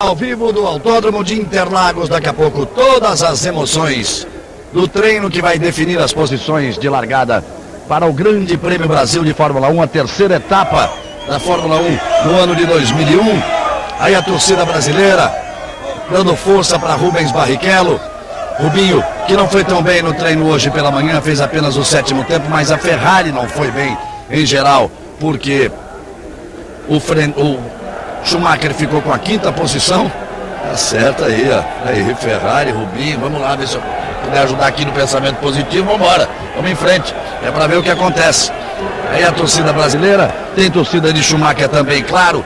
Ao vivo do Autódromo de Interlagos, daqui a pouco todas as emoções do treino que vai definir as posições de largada para o Grande Prêmio Brasil de Fórmula 1, a terceira etapa da Fórmula 1 no ano de 2001. Aí a torcida brasileira dando força para Rubens Barrichello. Rubinho, que não foi tão bem no treino hoje pela manhã, fez apenas o 7º tempo, mas a Ferrari não foi bem em geral, porque o Schumacher ficou com a 5ª posição. Tá certo aí, ó. Aí, Ferrari, Rubinho, vamos lá ver se eu puder ajudar aqui no pensamento positivo, vamos embora, vamos em frente, é para ver o que acontece. Aí a torcida brasileira, tem torcida de Schumacher também, claro.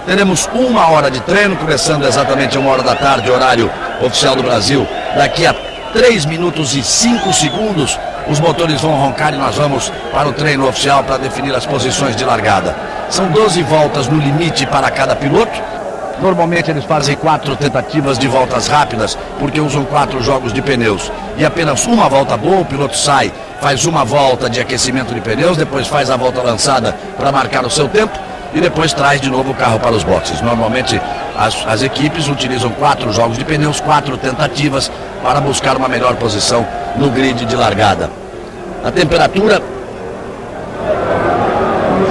Teremos 1 hora de treino, começando exatamente a 1h da tarde, horário oficial do Brasil. Daqui a 3 minutos e 5 segundos, os motores vão roncar e nós vamos para o treino oficial para definir as posições de largada. São 12 voltas no limite para cada piloto. Normalmente eles fazem 4 tentativas de voltas rápidas, porque usam 4 jogos de pneus. E apenas uma volta boa, o piloto sai, faz uma volta de aquecimento de pneus, depois faz a volta lançada para marcar o seu tempo e depois traz de novo o carro para os boxes. Normalmente as equipes utilizam 4 jogos de pneus, 4 tentativas para buscar uma melhor posição no grid de largada. A temperatura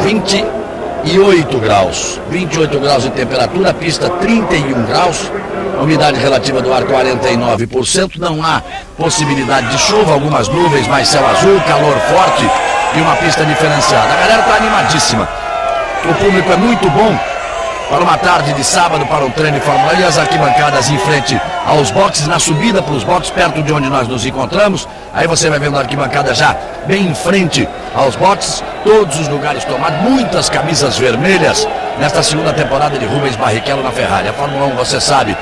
28 graus, 28 graus de temperatura, a pista 31 graus, a umidade relativa do ar 49%, não há possibilidade de chuva, algumas nuvens, mas céu azul, calor forte e uma pista diferenciada. A galera está animadíssima, o público é muito bom para uma tarde de sábado, para um treino de Fórmula 1 e as arquibancadas em frente aos boxes, na subida para os boxes, perto de onde nós nos encontramos. Aí você vai vendo a arquibancada já bem em frente aos boxes, todos os lugares tomados, muitas camisas vermelhas nesta segunda temporada de Rubens Barrichello na Ferrari. A Fórmula 1, você sabe,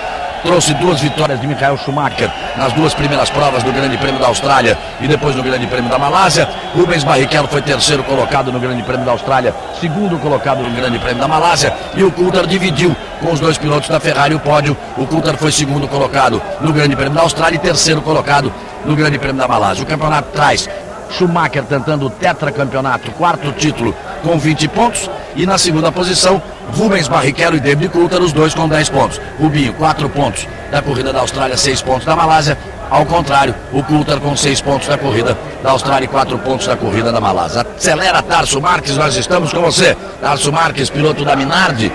trouxe 2 vitórias de Michael Schumacher nas 2 primeiras provas do Grande Prêmio da Austrália e depois no Grande Prêmio da Malásia. Rubens Barrichello foi 3º colocado no Grande Prêmio da Austrália, 2º colocado no Grande Prêmio da Malásia, e o Coulthard dividiu com os 2 pilotos da Ferrari o pódio. O Coulthard foi 2º colocado no Grande Prêmio da Austrália e 3º colocado no Grande Prêmio da Malásia. O campeonato traz Schumacher tentando o tetracampeonato, 4º título com 20 pontos, e na segunda posição Rubens Barrichello e David Coulthard, os 2 com 10 pontos. Rubinho, 4 pontos da corrida da Austrália, 6 pontos da Malásia. Ao contrário, o Coulthard com 6 pontos da corrida da Austrália e 4 pontos da corrida da Malásia. Acelera, Tarso Marques, nós estamos com você. Tarso Marques, piloto da Minardi.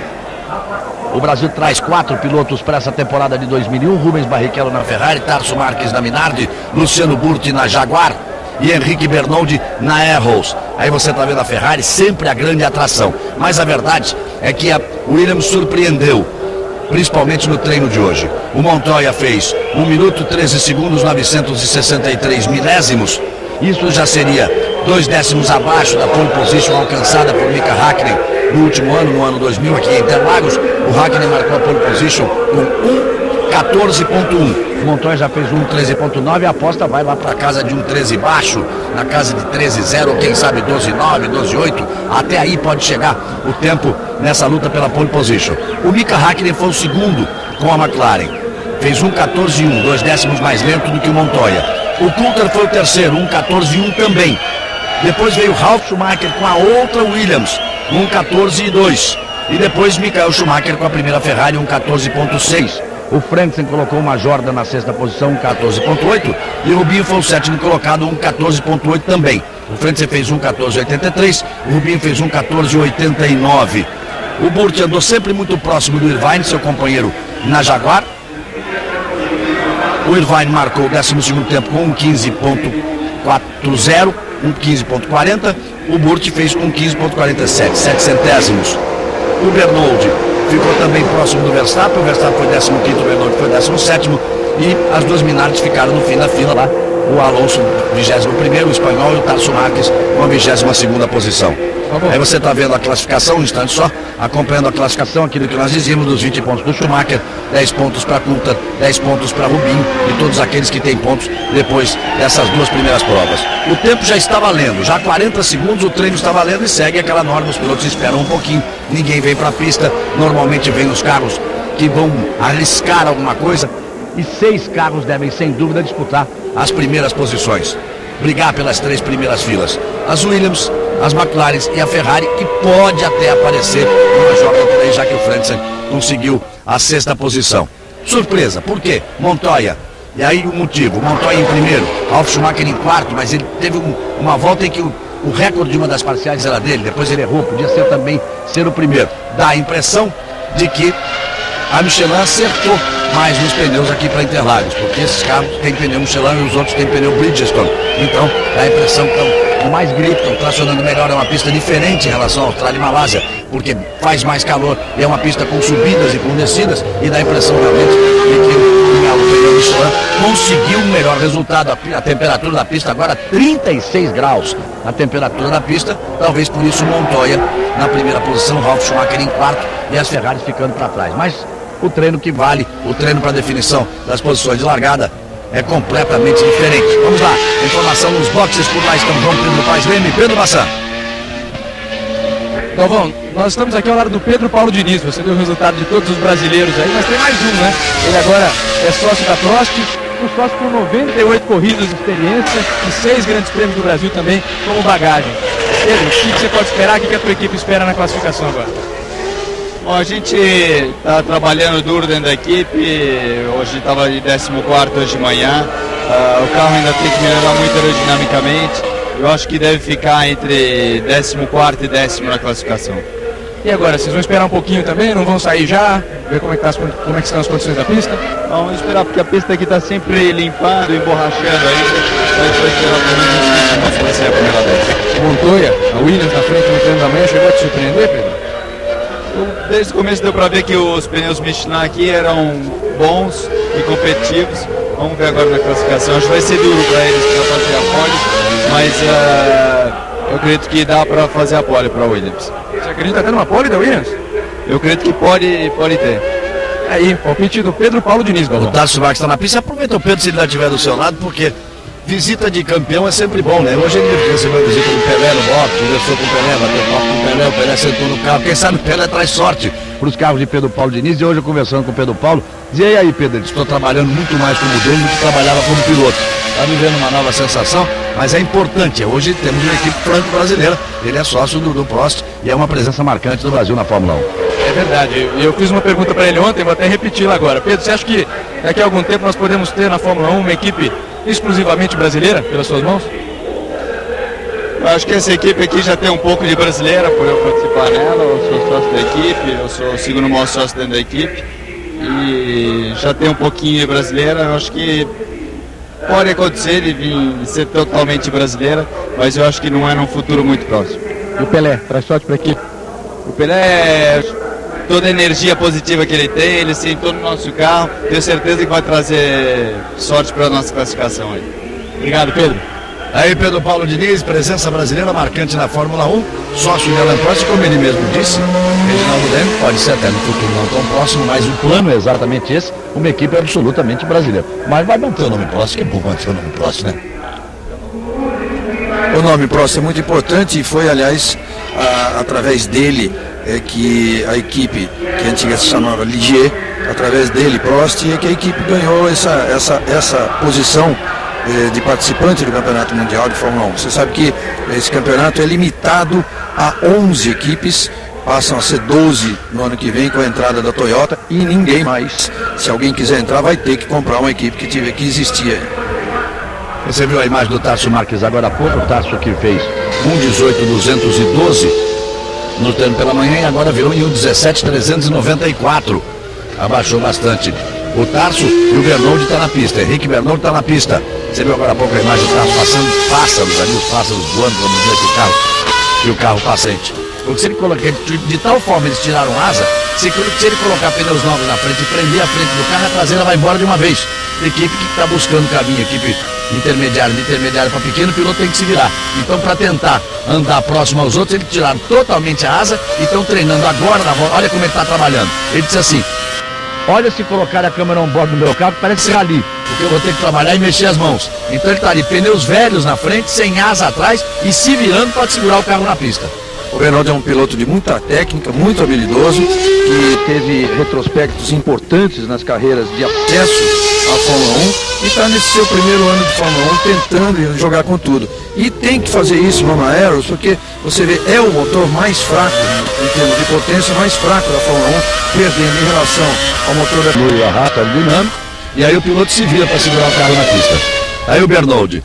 O Brasil traz 4 pilotos para essa temporada de 2001, Rubens Barrichello na Ferrari, Tarso Marques na Minardi, Luciano Burti na Jaguar e Henrique Bernoldi na Arrows. Aí você está vendo a Ferrari, sempre a grande atração. Mas a verdade é que a Williams surpreendeu, principalmente no treino de hoje. O Montoya fez 1 minuto 13 segundos 963 milésimos. Isso já seria 2 décimos abaixo da pole position alcançada por Mika Häkkinen no último ano, no ano 2000, aqui em Interlagos. O Häkkinen marcou a pole position com 1:14.1. O Montoya já fez 1:13.9 e a aposta vai lá para casa de 1:13 baixo, na casa de 13.0, ou quem sabe 12.9, 12.8. Até aí pode chegar o tempo nessa luta pela pole position. O Mika Häkkinen foi o 2º com a McLaren, fez 1:14.1, 2 décimos mais lento do que o Montoya. O Coulthard foi o 3º, 1:14.1 também. Depois veio Ralf Schumacher com a outra Williams, 1:14.2. E depois Michael Schumacher com a primeira Ferrari, 1:14.6. O Frentzen colocou uma Jordan na 6ª posição, 1:14.8. E o Rubinho foi o 7º colocado, 1:14.8 também. O Frentzen fez 1:14.83, o Rubinho fez 1:14.89. O Burti andou sempre muito próximo do Irvine, seu companheiro na Jaguar. O Irvine marcou o 12º tempo com 1:15.40, 1:15.40. O Burti fez 1:15.47, 7 centésimos. O Bernoldi ficou também próximo do Verstappen, o Verstappen foi 15º, o Bernoldi foi 17º, e as 2 Minardi ficaram no fim da fila lá. O Alonso, 21º, o espanhol, e o Tarso Marques com a 22ª posição. Aí você está vendo a classificação, um instante só, acompanhando a classificação, aquilo que nós dizíamos, dos 20 pontos do Schumacher, 10 pontos para Coulthard, 10 pontos para Rubinho e todos aqueles que têm pontos depois dessas 2 primeiras provas. O tempo já está valendo, já 40 segundos o treino está valendo e segue aquela norma, os pilotos esperam um pouquinho, ninguém vem para a pista, normalmente vem os carros que vão arriscar alguma coisa, e 6 carros devem sem dúvida disputar as primeiras posições, brigar pelas 3 primeiras filas. As Williams, as McLaren e a Ferrari, que pode até aparecer uma joga por aí, já que o Frentzen conseguiu a 6ª posição. Surpresa, por quê? Montoya. E aí o motivo, Montoya em primeiro, Ralf Schumacher em quarto, mas ele teve uma volta em que o recorde de uma das parciais era dele, depois ele errou, podia ser também ser o primeiro. Dá a impressão de que a Michelin acertou mais nos pneus aqui para Interlagos, porque esses carros têm pneu Michelin e os outros têm pneu Bridgestone. Então dá a impressão que estão mais grip, estão tracionando melhor, é uma pista diferente em relação à Austrália e Malásia, porque faz mais calor e é uma pista com subidas e com descidas, e dá a impressão realmente de que o pneu Michelin conseguiu um melhor resultado. A temperatura da pista agora 36 graus, a temperatura da pista, talvez por isso Montoya na primeira posição, Ralf Schumacher em quarto e as Ferraris ficando para trás. Mas o treino que vale, o treino para definição das posições de largada é completamente diferente. Vamos lá, informação nos boxes, por lá estão João Pedro Paes Leme e Pedro Bassan. Galvão, nós estamos aqui ao lado do Pedro Paulo Diniz, você viu o resultado de todos os brasileiros aí, mas tem mais um, né? Ele agora é sócio da Prost, um sócio com 98 corridas de experiência e 6 grandes prêmios do Brasil também como bagagem. Pedro, o que você pode esperar? O que a tua equipe espera na classificação agora? Bom, a gente está trabalhando duro dentro da equipe, hoje estava de 14º hoje de manhã, o carro ainda tem que melhorar muito aerodinamicamente, eu acho que deve ficar entre 14º e 10º na classificação. E agora, vocês vão esperar um pouquinho também, não vão sair já, ver como é que estão as condições da pista? Vamos esperar, porque a pista aqui está sempre limpando, emborrachando ainda, então a gente vai esperar um pouquinho para ser a primeira vez. Montoya, a Williams na frente no treino da manhã, chegou a te surpreender, Pedro? Desde o começo deu para ver que os pneus Michelin aqui eram bons e competitivos. Vamos ver agora na classificação. Acho que vai ser duro para eles para fazer a pole, mas eu acredito que dá para fazer a pole para a Williams. Você acredita até numa pole da Williams? Eu acredito que pode ter. Aí, palpite do Pedro Paulo Diniz, O Tarso Marques está na pista, aproveita o Pedro se ele ainda estiver do seu lado, porque visita de campeão é sempre bom, né? Hoje ele recebeu a visita do Pelé no box, conversou com o Pelé, bateu papo com o Pelé sentou no carro. Quem sabe o Pelé traz sorte para os carros de Pedro Paulo Diniz. E hoje eu conversando com o Pedro Paulo, dizia, e aí Pedro, estou trabalhando muito mais como dono do que trabalhava como piloto. Está vivendo uma nova sensação, mas é importante. Hoje temos uma equipe franco-brasileira, ele é sócio do Prost e é uma presença marcante do Brasil na Fórmula 1. É verdade, eu fiz uma pergunta para ele ontem, vou até repeti-la agora. Pedro, você acha que daqui a algum tempo nós podemos ter na Fórmula 1 uma equipe exclusivamente brasileira, pelas suas mãos? Eu acho que essa equipe aqui já tem um pouco de brasileira, por eu participar nela, eu sou sócio da equipe, eu sou o segundo maior sócio dentro da equipe, e já tem um pouquinho de brasileira. Eu acho que pode acontecer de vir ser totalmente brasileira, mas eu acho que não é num futuro muito próximo. E o Pelé, traz sorte para a equipe? O Pelé, toda a energia positiva que ele tem, ele sentou no nosso carro, tenho certeza que vai trazer sorte para a nossa classificação aí. Obrigado, Pedro. Aí Pedro Paulo Diniz, presença brasileira marcante na Fórmula 1, sócio de Alain Prost, como ele mesmo disse, Reginaldo Leme, pode ser até no futuro não tão próximo, mas o plano é exatamente esse, uma equipe absolutamente brasileira. Mas vai manter o nome Prost, que é bom manter o nome Prost, né? O nome Prost é muito importante e foi, aliás, através dele que a equipe, que antiga se chamava Ligier, através dele, Prost, é que a equipe ganhou essa posição de participante do Campeonato Mundial de Fórmula 1. Você sabe que esse campeonato é limitado a 11 equipes, passam a ser 12 no ano que vem com a entrada da Toyota e ninguém mais. Se alguém quiser entrar, vai ter que comprar uma equipe que existia. Você viu a imagem do Tarso Marques agora há pouco, o Tarso que fez 1:18.212 no treino pela manhã e agora virou em 1:17.394. Abaixou bastante. O Tarso e o Bernold está na pista. Henrique Bernold está na pista. Você viu agora há pouco a imagem do Tarso passando pássaros ali, os pássaros voando, vamos dizer, que o carro passante. Porque se ele colocar, de tal forma eles tiraram asa, se ele colocar pneus novos na frente e prender a frente do carro, a traseira vai embora de uma vez. A equipe que está buscando caminho, equipe intermediária, de intermediária para pequeno, o piloto tem que se virar. Então, para tentar andar próximo aos outros, eles tiraram totalmente a asa e estão treinando agora na volta. Olha como ele está trabalhando. Ele disse assim: olha, se colocar a câmera on-board no meu carro, parece ser rali, porque eu vou ter que trabalhar e mexer as mãos. Então ele está ali, pneus velhos na frente, sem asa atrás e se virando para segurar o carro na pista. O Bernardo é um piloto de muita técnica, muito habilidoso, que teve retrospectos importantes nas carreiras de acesso à Fórmula 1 e está nesse seu primeiro ano de Fórmula 1 tentando jogar com tudo. E tem que fazer isso no Aeros, porque você vê, é o motor mais fraco, em termos de potência, mais fraco da Fórmula 1, perdendo em relação ao motor da Fluid arrasta dinâmico, e aí o piloto se vira para segurar o carro na pista. Aí o Bernoldi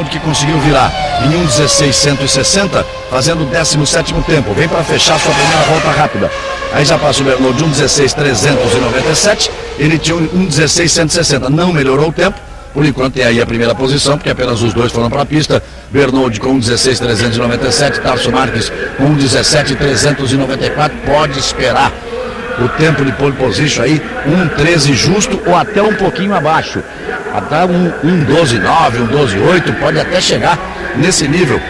que conseguiu virar em 1:16.160, fazendo o 17º tempo, vem para fechar sua primeira volta rápida. Aí já passa o Bernoldi 1:16.397, ele tinha 1:16.160, não melhorou o tempo, por enquanto tem aí a primeira posição, porque apenas os dois foram para a pista. Bernoldi com 1:16.397, Tarso Marques com 1:17.394, pode esperar o tempo de pole position aí, 1:13 justo ou até um pouquinho abaixo. Até um 1:12.9, 1:12.8, pode até chegar nesse nível.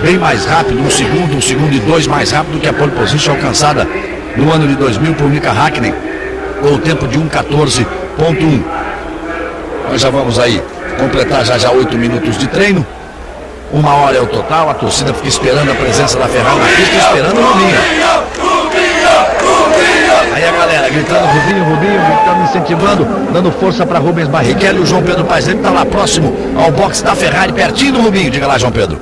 Bem mais rápido, um segundo e 2 mais rápido que a pole position alcançada no ano de 2000 por Mika Häkkinen, com o tempo de 1:14.1. Nós já vamos aí completar já 8 minutos de treino. 1 hora é o total, a torcida fica esperando a presença da Ferrari na pista, esperando o Rubinho. Aí a galera gritando Rubinho, gritando, incentivando, dando força para Rubens Barrichello. E o João Pedro Paes, ele está lá próximo ao box da Ferrari, pertinho do Rubinho. Diga lá, João Pedro.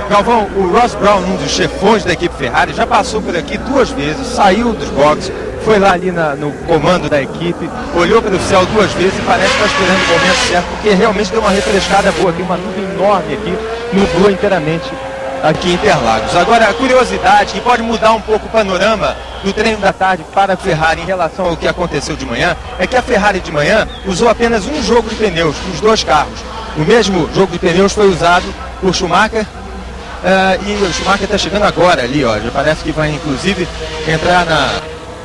Galvão, o Ross Brown, um dos chefões da equipe Ferrari, já passou por aqui 2 vezes, saiu dos boxes, foi lá ali no comando da equipe, olhou para o céu 2 vezes e parece que está esperando o momento certo, porque realmente deu uma refrescada boa, tem uma nuvem enorme aqui, nublou inteiramente aqui em Interlagos. Agora, a curiosidade que pode mudar um pouco o panorama do treino da tarde para a Ferrari em relação ao que aconteceu de manhã, é que a Ferrari de manhã usou apenas um jogo de pneus nos 2 carros. O mesmo jogo de pneus foi usado por Schumacher, e o Schumacher está chegando agora ali, ó, já parece que vai inclusive entrar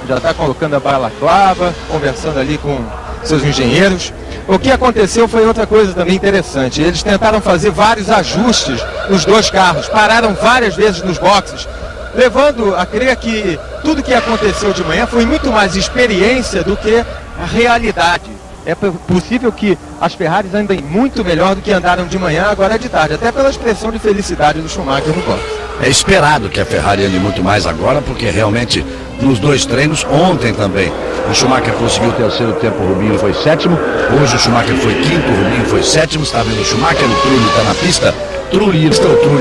já está colocando a balaclava, conversando ali com seus engenheiros. O que aconteceu foi outra coisa também interessante. Eles tentaram fazer vários ajustes nos 2 carros, pararam várias vezes nos boxes, levando a crer que tudo que aconteceu de manhã foi muito mais experiência do que a realidade. É possível que as Ferraris andem muito melhor do que andaram de manhã, agora de tarde, até pela expressão de felicidade do Schumacher no box. É esperado que a Ferrari ande muito mais agora, porque realmente nos 2 treinos, ontem também o Schumacher conseguiu o 3º tempo, o Rubinho foi 7º, hoje o Schumacher foi 5º, o Rubinho foi 7º, está vendo o Schumacher, o Trulli está na pista, o Trulli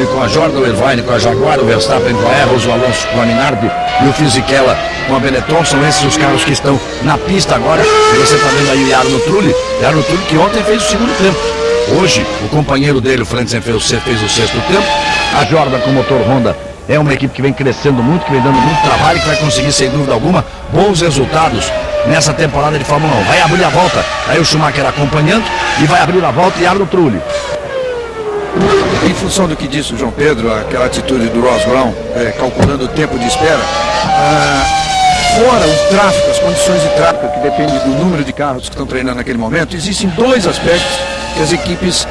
com a Jordan, o Irvine com a Jaguar, o Verstappen com a Arrows, o Alonso com a Minardi e o Fisichella com a Benetton. São esses os carros que estão na pista agora. E você está vendo aí o Jarno Trulli que ontem fez o 2º tempo. Hoje o companheiro dele, o Frentzen, fez o 6º tempo. A Jordan com o motor Honda é uma equipe que vem crescendo muito, que vem dando muito trabalho, que vai conseguir, sem dúvida alguma, bons resultados nessa temporada de Fórmula 1. Vai abrir a volta, aí o Schumacher acompanhando, e vai abrir a volta e abre o Trulli. Em função do que disse o João Pedro, aquela atitude do Ross Brown, calculando o tempo de espera, fora o tráfego, as condições de tráfego, que dependem do número de carros que estão treinando naquele momento, existem 2 aspectos que as equipes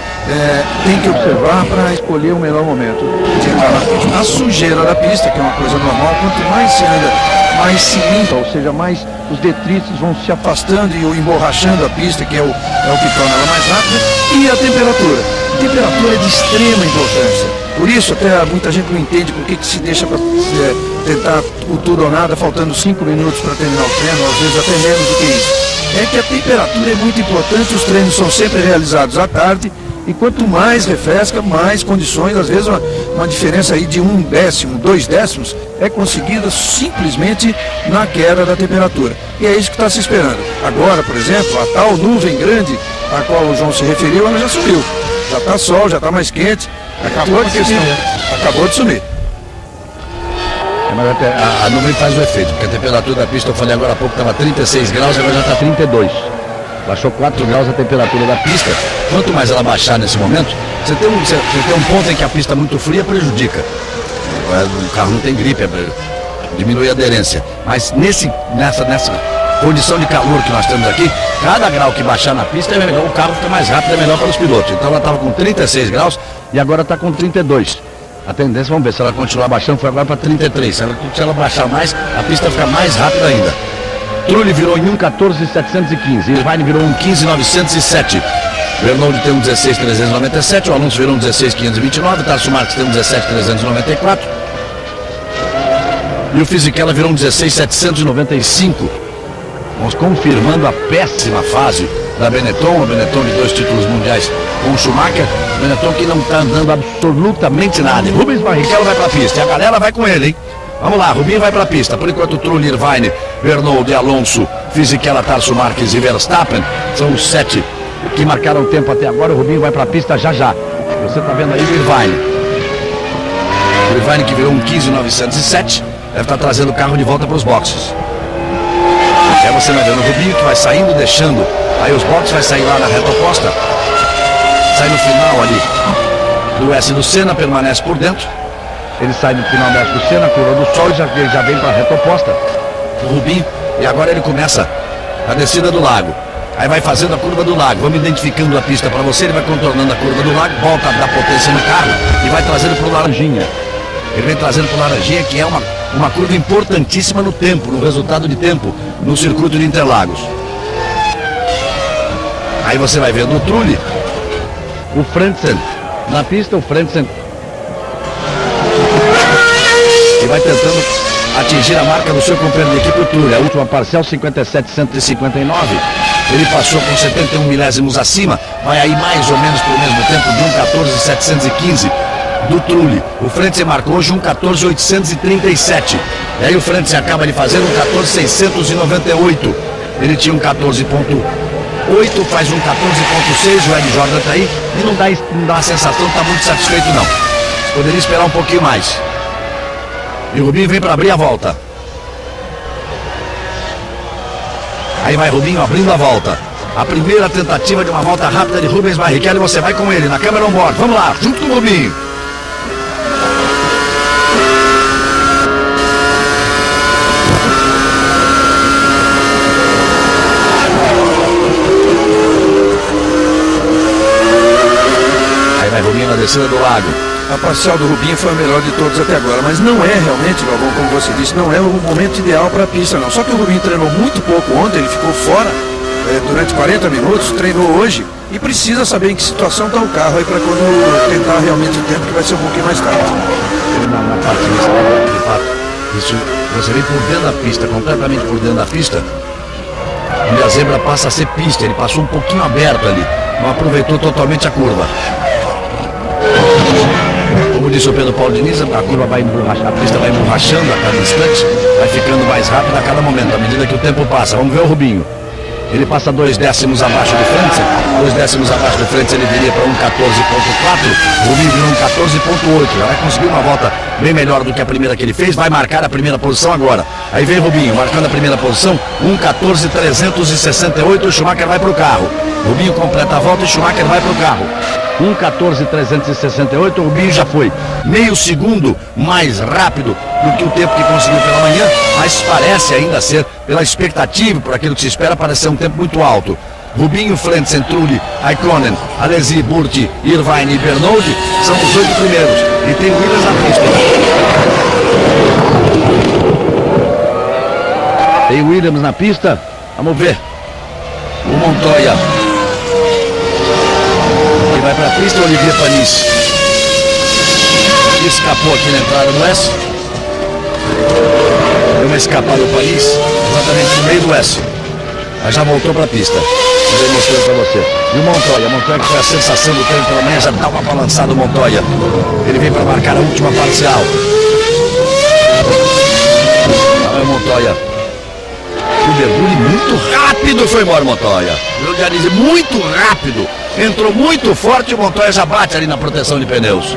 têm que observar para escolher o melhor momento de entrar na pista. A sujeira da pista, que é uma coisa normal, quanto mais se anda, mais se limpa, ou seja, mais os detritos vão se afastando e emborrachando a pista, que é o que torna ela mais rápida, e a temperatura. A temperatura é de extrema importância. Por isso, até muita gente não entende por que se deixa para tentar o tudo ou nada, faltando 5 minutos para terminar o treino, às vezes até menos do que isso. É que a temperatura é muito importante, os treinos são sempre realizados à tarde, e quanto mais refresca, mais condições, às vezes uma diferença aí de 1 décimo, 2 décimos, é conseguida simplesmente na queda da temperatura. E é isso que está se esperando. Agora, por exemplo, a tal nuvem grande a qual o João se referiu, ela já subiu. Já está sol, já está mais quente, acabou de sumir. Mas até a nuvem faz o efeito, porque a temperatura da pista, eu falei agora há pouco, estava 36 graus, agora já está 32. Baixou 4 graus a temperatura da pista. Quanto mais ela baixar nesse momento, você tem um ponto em que a pista muito fria prejudica. O carro não tem gripe, diminui a aderência. Mas nessa condição de calor que nós temos aqui, cada grau que baixar na pista é melhor, o carro fica mais rápido, é melhor para os pilotos. Então ela estava com 36 graus e agora está com 32. A tendência, vamos ver se ela continuar baixando, foi agora para 33. Se ela baixar mais, a pista fica mais rápida ainda. Trulli virou em 1:14.715, Irvine virou 1:15.907. Bernoldi tem 1:16.397, o Alonso virou 1:16.529, Tarso Marques tem 1:17.394. e o Fisichella virou um 16.795. Vamos confirmando a péssima fase da Benetton, o Benetton de 2 títulos mundiais com o Schumacher, Benetton que não está andando absolutamente nada. Rubens Barrichello vai para a pista e a galera vai com ele, hein? Vamos lá, Rubinho vai para a pista. Por enquanto, Trulli, Irvine, Bernold, Alonso, Fisichella, Tarso Marques e Verstappen são os 7 que marcaram tempo até agora. O Rubinho vai para a pista já já. Você está vendo aí o Irvine. O Irvine que virou um 15.907 deve estar trazendo o carro de volta para os boxes. Aí você vai vendo o Rubinho que vai saindo, deixando aí os boxes, vai sair lá na reta oposta. Sai no final ali do S do Senna, permanece por dentro. Ele sai no final do S do Senna, curva do sol, e já vem para a reta oposta. O Rubinho, e agora ele começa a descida do lago. Aí vai fazendo a curva do lago, vamos identificando a pista para você, ele vai contornando a curva do lago, volta a dar potência no carro e vai trazendo para o Laranjinha. Ele vem trazendo para o Laranjinha, que é uma curva importantíssima no tempo, no resultado de tempo, no circuito de Interlagos. Aí você vai vendo o Trulli, o Frentzen na pista, o Frentzen e vai tentando atingir a marca do seu companheiro de equipe, o Trulli. A última parcial, 57.159. Ele passou com 71 milésimos acima, vai aí mais ou menos pelo mesmo tempo de 1.14.715 do Trulli. O Frentzen marcou hoje 1.14.837. E aí o Frentzen acaba de fazer 1.14.698. Ele tinha 14.8, faz 1.14.6, o Ed Jordan tá aí e não dá a sensação que tá muito satisfeito não. Poderia esperar um pouquinho mais. E o Rubinho vem para abrir a volta. Aí vai Rubinho abrindo a volta. A primeira tentativa de uma volta rápida de Rubens Barrichello, e você vai com ele na câmera on-board. Vamos lá, junto com o Rubinho. Aí vai Rubinho na descida do lago. A parcial do Rubinho foi a melhor de todos até agora, mas não é realmente, Galvão, como você disse, não é o momento ideal para a pista não. Só que o Rubinho treinou muito pouco ontem, ele ficou fora durante 40 minutos, treinou hoje e precisa saber em que situação está o carro aí para quando tentar realmente o tempo, que vai ser um pouquinho mais tarde. Na parte de fato, isso, você vem por dentro da pista, completamente por dentro da pista, onde a zebra passa a ser pista, ele passou um pouquinho aberto ali, não aproveitou totalmente a curva. Como disse o Pedro Paulo Diniz, a curva vai emborrachando, a pista vai emborrachando a cada instante, vai ficando mais rápida a cada momento, à medida que o tempo passa. Vamos ver o Rubinho. Ele passa 2 décimos abaixo do Frentzen, 2 décimos abaixo do Frentzen, ele viria para 1.14.4, o Rubinho virou 1.14.8, já vai conseguir uma volta bem melhor do que a primeira que ele fez, vai marcar a primeira posição agora. Aí vem Rubinho, marcando a primeira posição, 1.14.368, o Schumacher vai para o carro. Rubinho completa a volta e Schumacher vai para o carro. 1.14.368, o Rubinho já foi meio segundo mais rápido do que o tempo que conseguiu pela manhã, mas parece ainda ser, pela expectativa, por aquilo que se espera, parece ser um tempo muito alto. Rubinho, Frentzen, Trulli, Aikonen, Alesi, Burti, Irvine e Bernold são os 8 primeiros. E tem Williams na pista. Tem Williams na pista. Vamos ver. O Montoya. Ele vai para a pista, o Olivier Panis. Escapou aqui na entrada do S. Deu uma escapada do Panis, exatamente no meio do S. Mas já voltou para a pista. Eu mostrei para você. E o Montoya que foi a sensação do treino pela manhã, já dá uma balançada o Montoya. Ele vem para marcar a última parcial. Olha o Montoya. O mergulho muito rápido foi embora o Montoya. Muito rápido. Entrou muito forte, o Montoya já bate ali na proteção de pneus.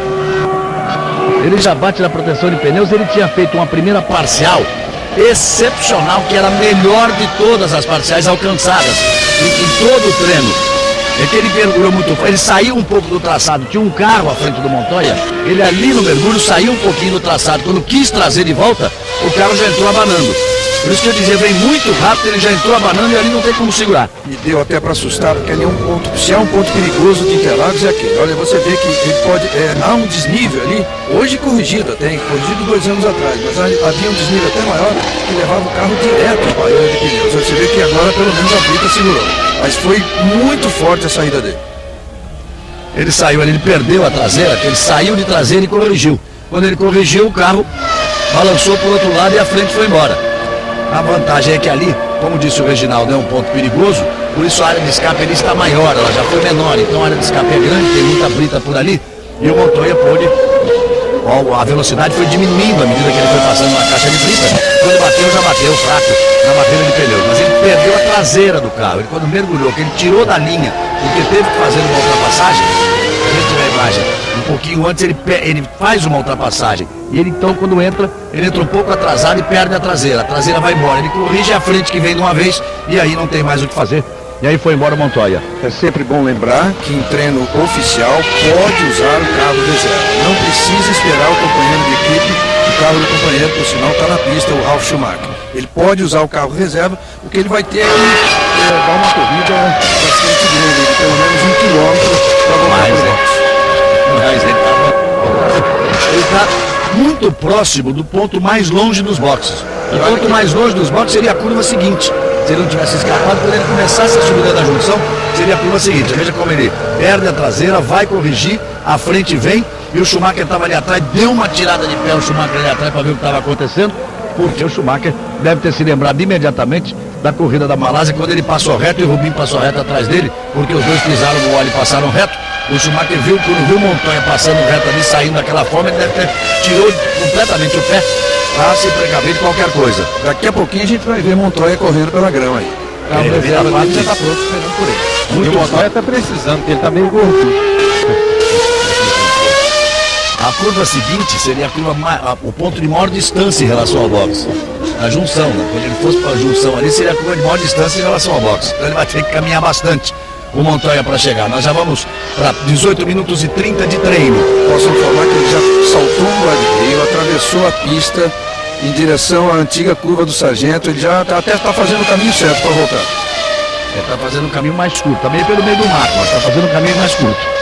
Ele já bate na proteção de pneus, ele tinha feito uma primeira parcial excepcional, que era a melhor de todas as parciais alcançadas em todo o treino. É que ele mergulhou muito forte, ele saiu um pouco do traçado, tinha um carro à frente do Montoya, ele ali no mergulho saiu um pouquinho do traçado, quando quis trazer de volta, o carro já entrou abanando. Por isso que eu dizia, vem muito rápido, ele já entrou abanando e ali não tem como segurar. E deu até para assustar, porque ali é um ponto, se é um ponto perigoso de Interlagos é aquele. Olha, você vê que ele pode, há um desnível ali, hoje corrigido até, corrigido 2 anos atrás, mas havia um desnível até maior que levava o carro direto à baiana de pneus. Você vê que agora pelo menos a brita segurou, mas foi muito forte a saída dele. Ele saiu ali, ele perdeu a traseira, ele saiu de traseira e corrigiu. Quando ele corrigiu, o carro balançou para o outro lado e a frente foi embora. A vantagem é que ali, como disse o Reginaldo, é um ponto perigoso, por isso a área de escape ali está maior, ela já foi menor, então a área de escape é grande, tem muita brita por ali, e o Montoya pôde, a velocidade foi diminuindo à medida que ele foi passando na caixa de brita. Quando bateu, já bateu fraco na bateria de pneus, mas ele perdeu a traseira do carro. Ele, quando mergulhou, que ele tirou da linha, porque teve que fazer uma ultrapassagem, a gente tiver a imagem, um pouquinho antes ele faz uma ultrapassagem, e ele então, quando entra, ele entra um pouco atrasado e perde a traseira vai embora, ele corrige a frente que vem de uma vez, e aí não tem mais o que fazer. E aí foi embora o Montoya. É sempre bom lembrar que em treino oficial pode usar o carro reserva. Não precisa esperar o companheiro de equipe, o carro do companheiro, por sinal está na pista, o Ralf Schumacher. Ele pode usar o carro reserva, o que ele vai ter que dar uma corrida bastante grande, de pelo menos 1 quilômetro para voltar para o box. Ele está muito próximo do ponto mais longe dos boxes. O ponto mais longe dos boxes seria a curva seguinte. Se ele não tivesse escapado, quando ele começasse a subida da junção, seria a curva seguinte. Veja como ele perde a traseira, vai corrigir, a frente vem, e o Schumacher estava ali atrás, deu uma tirada de pé o Schumacher ali atrás para ver o que estava acontecendo, porque o Schumacher deve ter se lembrado imediatamente da corrida da Malásia, quando ele passou reto e o Rubinho passou reto atrás dele, porque os dois pisaram no óleo e passaram reto. O Schumacher viu, quando viu o Montoya passando reto ali, saindo daquela forma, ele deve ter tirou completamente o pé para se precaver de qualquer coisa. Daqui a pouquinho a gente vai ver Montoya correndo pela grama aí. O reserva já está pronto esperando por ele. E o Montoya está precisando, porque ele está meio gordo. A curva seguinte seria a curva o ponto de maior distância em relação ao box. A junção, né? Quando ele fosse para a junção ali, seria a curva de maior distância em relação ao box. Então ele vai ter que caminhar bastante, o Montoya, para chegar. Nós já vamos para 18 minutos e 30 de treino. Posso informar que ele já saltou um guarda-reio, atravessou a pista em direção à antiga curva do Sargento. Ele já até está fazendo o caminho certo para voltar. Ele está fazendo um caminho mais curto, também pelo meio do mato, mas está fazendo um caminho mais curto.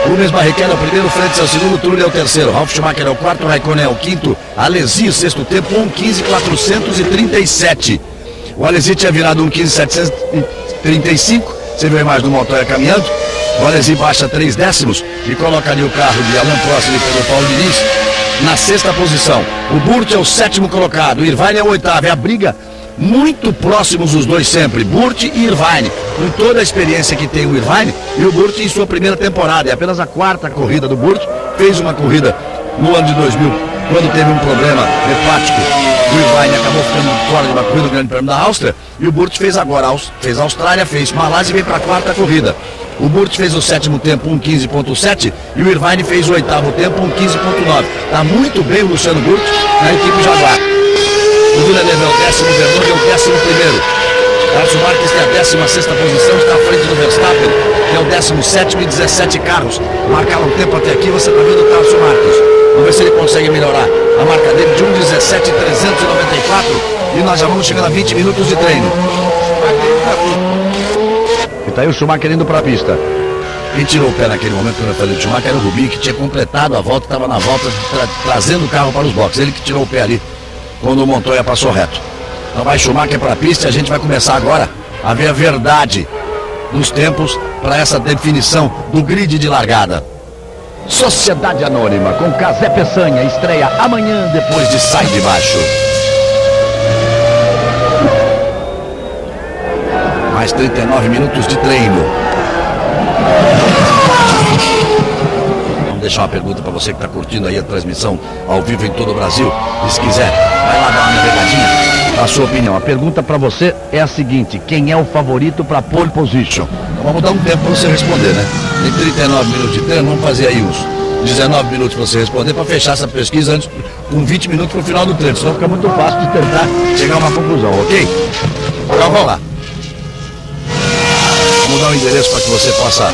Rubens Barrichello é o primeiro, Freitas é o segundo, Trulli é o terceiro, Ralf Schumacher é o quarto, Raikkonen é o quinto, Alesi, o sexto tempo, 1:15.437. O Alesi tinha virado 1:15.735, você viu a imagem do Montoya caminhando, o Alesi baixa 3 décimos e coloca ali o carro de Alain Prost e Pedro Paulo Diniz na sexta posição. O Burt é o sétimo colocado, o Irvine é o oitavo, é a briga muito próximos os dois sempre, Burt e Irvine, com toda a experiência que tem o Irvine, e o Burt em sua primeira temporada, é apenas a quarta corrida do Burt, fez uma corrida no ano de 2000, quando teve um problema hepático, o Irvine acabou ficando fora de uma corrida do Grande Prêmio da Áustria, e o Burt fez agora, fez Austrália, fez Malásia e veio para a quarta corrida. O Burt fez o sétimo tempo, 1:15.7, e o Irvine fez o oitavo tempo, 1:15.9. Está muito bem o Luciano Burt na equipe Jaguar. O Villeneuve é o décimo, o Vernon é o 11º. Carlos Marques tem a 16ª posição, está à frente do Verstappen, que é o 17º e 17 carros. Marcaram o tempo até aqui, você está vendo o Carlos Marques. Vamos ver se ele consegue melhorar a marca dele de 1:17.394 e nós já vamos chegando a 20 minutos de treino. E está aí o Schumacher indo para a pista. Quem tirou o pé naquele momento, quando eu falei do Schumacher, era o Rubinho, que tinha completado a volta, estava na volta, trazendo o carro para os boxes. Ele que tirou o pé ali, quando o Montoya passou reto. Então vai Schumacher para a pista e a gente vai começar agora a ver a verdade dos tempos para essa definição do grid de largada. Sociedade Anônima com Casé Peçanha estreia amanhã depois de Sai de Baixo. Mais 39 minutos de treino. Vamos deixar uma pergunta para você que está curtindo aí a transmissão ao vivo em todo o Brasil. E se quiser, vai lá dar uma navegadinha. A sua opinião. A pergunta para você é a seguinte: quem é o favorito para pole position? Então vamos dar um tempo para você responder, né? Tem 39 minutos de treino, vamos fazer aí uns 19 minutos para você responder, para fechar essa pesquisa antes, com 20 minutos para o final do treino. Senão fica muito fácil de tentar chegar a uma conclusão, ok? Então vamos lá. Vamos dar um endereço para que você possa.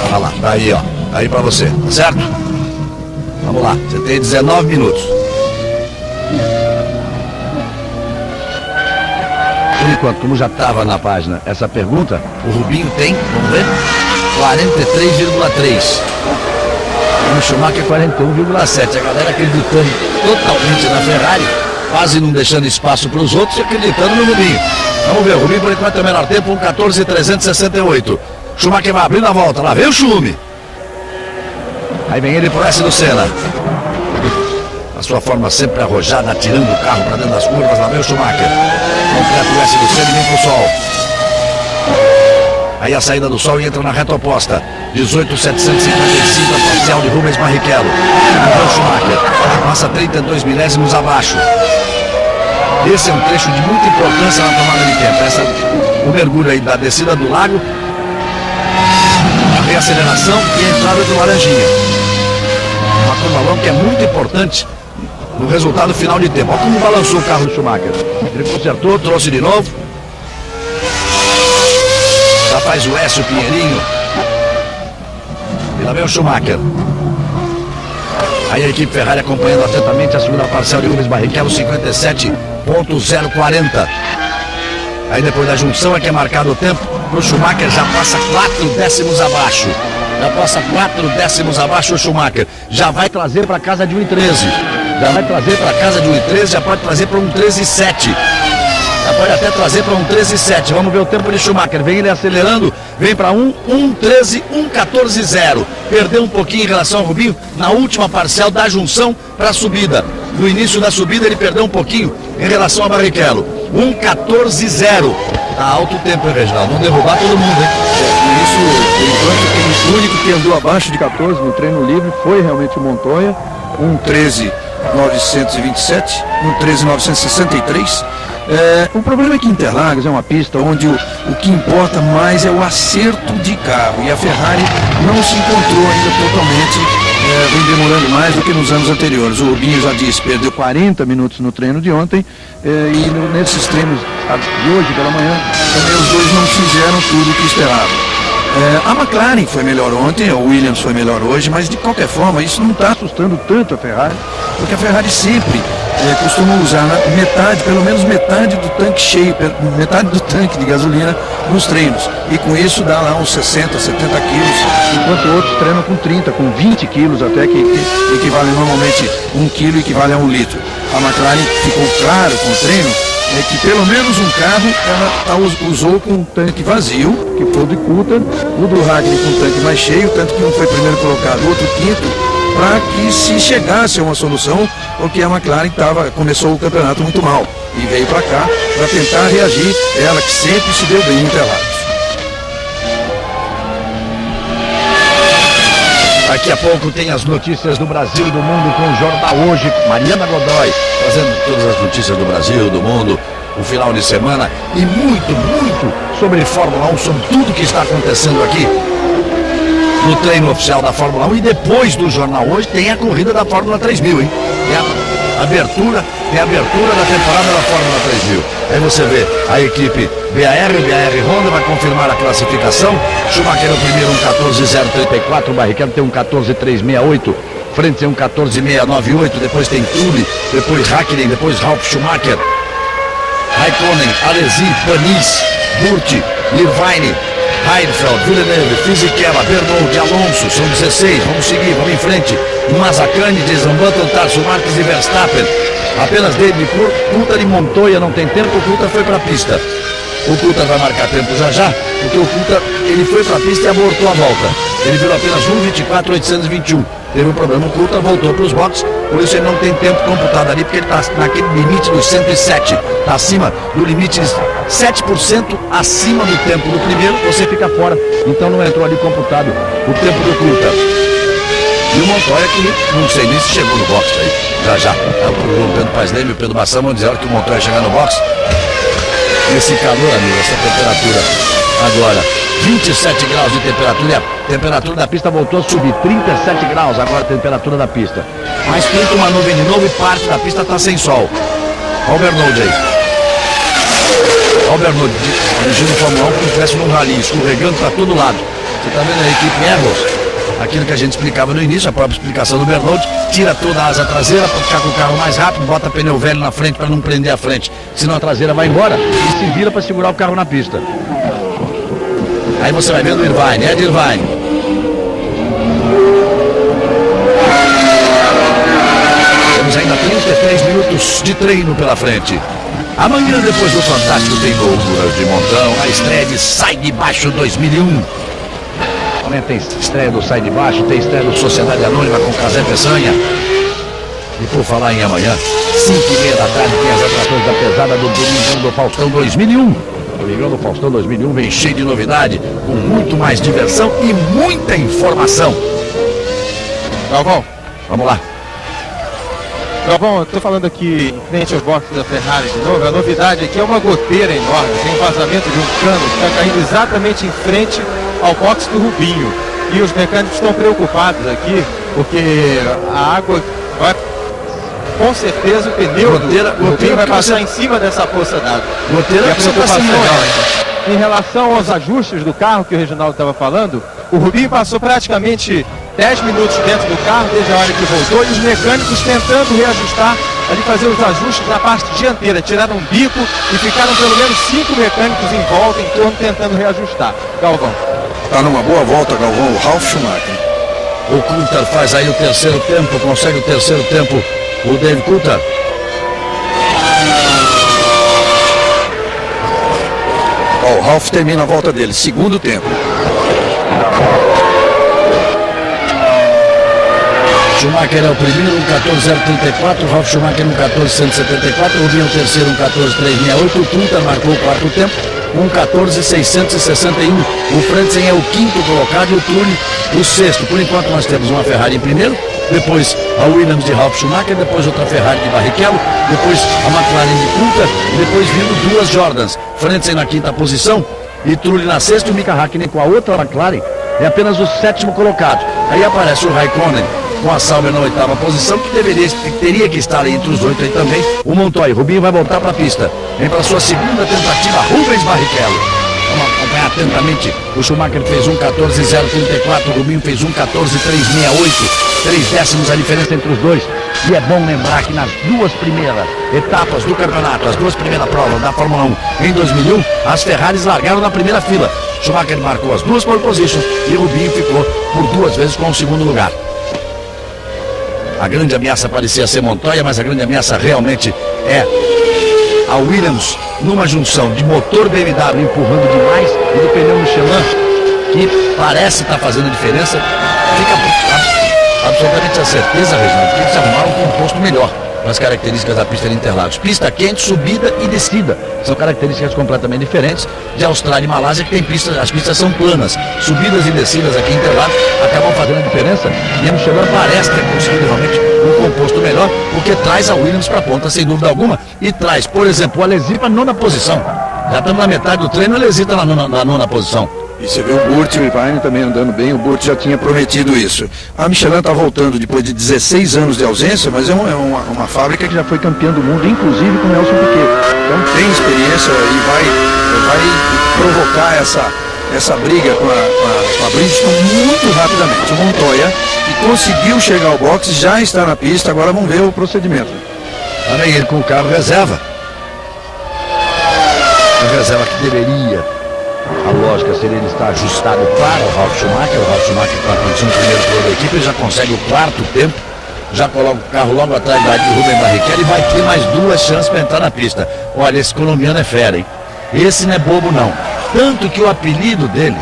Olha lá, tá aí, ó. Tá aí para você, tá certo? Vamos lá, você tem 19 minutos. Por enquanto, como já estava na página essa pergunta, o Rubinho tem, vamos ver, 43,3. E o Schumacher 41,7. A galera acreditando totalmente na Ferrari, quase não deixando espaço para os outros e acreditando no Rubinho. Vamos ver, o Rubinho por enquanto é o menor tempo, 1:14.368. Schumacher vai abrindo a volta, lá vem o Schumi. Aí vem ele por S do Senna. A sua forma sempre arrojada, atirando o carro para dentro das curvas. Lá vem o Schumacher. Completa o S do Senna e vem pro sol. Aí a saída do sol e entra na reta oposta. 18.755 a parcial de Rubens Barrichello. O Schumacher passa 32 milésimos abaixo. Esse é um trecho de muita importância na tomada de tempo. O mergulho aí da descida do lago, a reaceleração e a entrada do Laranjinha. Uma curva longa que é muito importante no resultado final de tempo. Olha como balançou o carro do Schumacher. Ele consertou, trouxe de novo. Já faz o S, o Pinheirinho. E lá vem o Schumacher. Aí a equipe Ferrari acompanhando atentamente a segunda parcial de Rubens Barrichello, 57.040. Aí depois da junção é que é marcado o tempo. O Schumacher já passa 4 décimos abaixo. Já passa 4 décimos abaixo o Schumacher. Já vai trazer para casa de 1,13. Já vai trazer para casa de 1,13, já pode trazer para 1,13,7. Já pode até trazer para 1,13,7. Vamos ver o tempo de Schumacher. Vem ele acelerando. Vem para 1,13, 1,14,0. Perdeu um pouquinho em relação ao Rubinho na última parcial da junção para a subida. No início da subida ele perdeu um pouquinho em relação a Barrichello. 1,14,0. Tá alto o tempo, hein, Reginaldo? Vamos derrubar todo mundo, hein? Isso, enquanto o único que andou abaixo de 14 no treino livre foi realmente o Montoya. 1,13,927, 1,13,963. O problema é que Interlagos é uma pista onde o que importa mais é o acerto de carro, e a Ferrari não se encontrou ainda totalmente, vem demorando mais do que nos anos anteriores. O Rubinho já disse, perdeu 40 minutos no treino de ontem, e nesses treinos de hoje pela manhã também os dois não fizeram tudo o que esperavam. A McLaren foi melhor ontem, a Williams foi melhor hoje, mas de qualquer forma isso não está assustando tanto a Ferrari, porque a Ferrari sempre costuma usar metade, pelo menos metade do tanque cheio, metade do tanque de gasolina nos treinos, e com isso dá lá uns 60, 70 quilos, enquanto outros treinam com 30, com 20 quilos até, que equivale normalmente 1 quilo, equivale a 1 litro. A McLaren ficou claro com o treino que pelo menos um carro ela usou com um tanque vazio, que foi o de Coulthard, o do Hackney com um tanque mais cheio, tanto que um foi primeiro colocado, o outro quinto, para que se chegasse a uma solução, porque a McLaren começou o campeonato muito mal e veio para cá para tentar reagir, ela que sempre se deu bem em Interlagos. Daqui a pouco tem as notícias do Brasil e do mundo com o Jornal Hoje. Mariana Godoy trazendo todas as notícias do Brasil, do mundo, o final de semana e muito sobre Fórmula 1, sobre tudo que está acontecendo aqui no treino oficial da Fórmula 1. E depois do Jornal Hoje tem a corrida da Fórmula 3000, hein? Tem a abertura da temporada da Fórmula 3000. Aí você vê a equipe BAR Honda vai confirmar a classificação. Schumacher é o primeiro, 1,14,034. Barrichello tem 1,14,368. Frente tem 1,14,698. Depois tem Trulli, depois Hakkinen, depois Ralf Schumacher, Raikkonen, Alesi, Panis, Burti, Irvine, Heidfeld, Villeneuve, Fisichella, Bernoulli, Alonso. São 16, vamos seguir, vamos em frente. Mazzacane, Jason Button, Tarso Marques e Verstappen. Apenas David Coulthard e Montoya não tem tempo. O Coulthard foi para a pista. O Coulthard vai marcar tempo já, porque o Coulthard ele foi para a pista e abortou a volta. Ele virou apenas 1,24,821. Teve um problema, o Coulthard voltou para os boxes, por isso ele não tem tempo computado ali, porque ele está naquele limite dos 107. Está acima do limite, 7% acima do tempo do primeiro, você fica fora. Então não entrou ali computado o tempo do Coulthard. E o Montoya que não sei nem se chegou no box aí. Já. O Pedro Paisler e o Pedro Bassam vão dizer a hora que o Montoya chegar no box. Esse calor, amigo, essa temperatura agora, 27 graus de temperatura, e a temperatura da pista voltou a subir, 37 graus agora a temperatura da pista. Mas pinta uma nuvem de novo e parte da pista está sem sol. Olha o Bernoulli aí. Olha o Bernoulli dirigindo o Fórmula 1 como se estivesse num rally, escorregando para todo lado. Você está vendo a equipe Airbus? Aquilo que a gente explicava no início, a própria explicação do Bernoulli, tira toda a asa traseira para ficar com o carro mais rápido, bota pneu velho na frente para não prender a frente, senão a traseira vai embora e se vira para segurar o carro na pista. Aí você vai vendo o Irvine, Ed Irvine. Temos ainda 33 minutos de treino pela frente. Amanhã, depois do Fantástico, tem loucuras de montão, a estreia de Sai de Baixo 2001. Amanhã tem estreia do Sai de Baixo, tem estreia do Sociedade Anônima com Casé Peçanha. E por falar em amanhã, 5h30 da tarde tem as atrações da pesada do Domingão do Faustão 2001. Domingão do Faustão 2001 vem cheio de novidade, com muito mais diversão e muita informação. Galvão, Vamos lá. Galvão, eu tô falando aqui em frente aos boxes da Ferrari de novo. A novidade aqui é uma goteira enorme, tem um vazamento de um cano que está caindo exatamente em frente ao box do Rubinho. E os mecânicos estão preocupados aqui, porque a água vai, com certeza, o pneu do Rubinho vai passar em cima dessa poça d'água. Goteira E a que você tá preocupação sem é olhar. essa. Em relação aos ajustes do carro que o Reginaldo estava falando, o Rubinho passou praticamente 10 minutos dentro do carro, desde a hora que voltou, e os mecânicos tentando reajustar, ali fazer os ajustes na parte dianteira, tiraram um bico e ficaram pelo menos 5 mecânicos em volta, em torno, tentando reajustar. Galvão. Está numa boa volta, Galvão, o Ralf Schumacher. O Coulthard faz aí o terceiro tempo, consegue o terceiro tempo, o Dave Coulthard. Ó, o Ralf termina a volta dele, segundo tempo. Schumacher é o primeiro, 1:14.034, Ralf Schumacher 1:14.174, Rubinho é o terceiro, 1:14.368, o Coulthard marcou o quarto tempo, 1:14.661, o Frentzen é o quinto colocado e o Trulli o sexto. Por enquanto nós temos uma Ferrari em primeiro, depois a Williams de Ralf Schumacher, depois outra Ferrari de Barrichello, depois a McLaren de Coulthard e depois vindo duas Jordans, Frentzen na quinta posição e Trulli na sexta, e o Mika Hakkinen com a outra McLaren é apenas o sétimo colocado. Aí aparece o Raikkonen com a Sauber na oitava posição, que teria que estar entre os 8 aí também. O Montoya, Rubinho vai voltar para a pista. Vem para sua segunda tentativa, Rubens Barrichello. Vamos acompanhar atentamente. O Schumacher fez 1:14.034, o Rubinho fez 1:14.368. 3 décimos a diferença entre os dois. E é bom lembrar que nas duas primeiras etapas do campeonato, as duas primeiras provas da Fórmula 1 em 2001, as Ferraris largaram na primeira fila. Schumacher marcou as duas pole positions e Rubinho ficou por 2 vezes com o segundo lugar. A grande ameaça parecia ser Montoya, mas a grande ameaça realmente é a Williams, numa junção de motor BMW empurrando demais e do pneu Michelin, que parece estar fazendo a diferença. Fica absolutamente a certeza, Reginaldo, que eles arrumaram um composto melhor para as características da pista de Interlagos. Pista quente, subida e descida. São características completamente diferentes de Austrália e Malásia, que tem pistas, as pistas são planas. Subidas e descidas aqui em Interlagos acabam fazendo a diferença. E a Michelin parece ter conseguido realmente um composto melhor, porque traz a Williams para a ponta, sem dúvida alguma. E traz, por exemplo, o Alesi para a 9ª posição. Já estamos na metade do treino, o Alesi está na 9ª posição. E você vê o Burt e o Irvine também andando bem, o Burt já tinha prometido isso. A Michelin está voltando depois de 16 anos de ausência, mas é uma fábrica que já foi campeã do mundo, inclusive com Nelson Piquet. Então tem experiência e vai provocar essa briga com a Bridgestone muito rapidamente. O Montoya, que conseguiu chegar ao boxe, já está na pista, agora vamos ver o procedimento. Olha aí ele com o carro reserva. A reserva que deveria... A lógica seria ele estar ajustado para o Ralf Schumacher. O Ralf Schumacher está acontecendo o primeiro piloto da equipe, ele já consegue o quarto tempo, já coloca o carro logo atrás da Rubens Barrichello e vai ter mais 2 chances para entrar na pista. Olha, esse colombiano é fera, hein? Esse não é bobo não. Tanto que o apelido dele,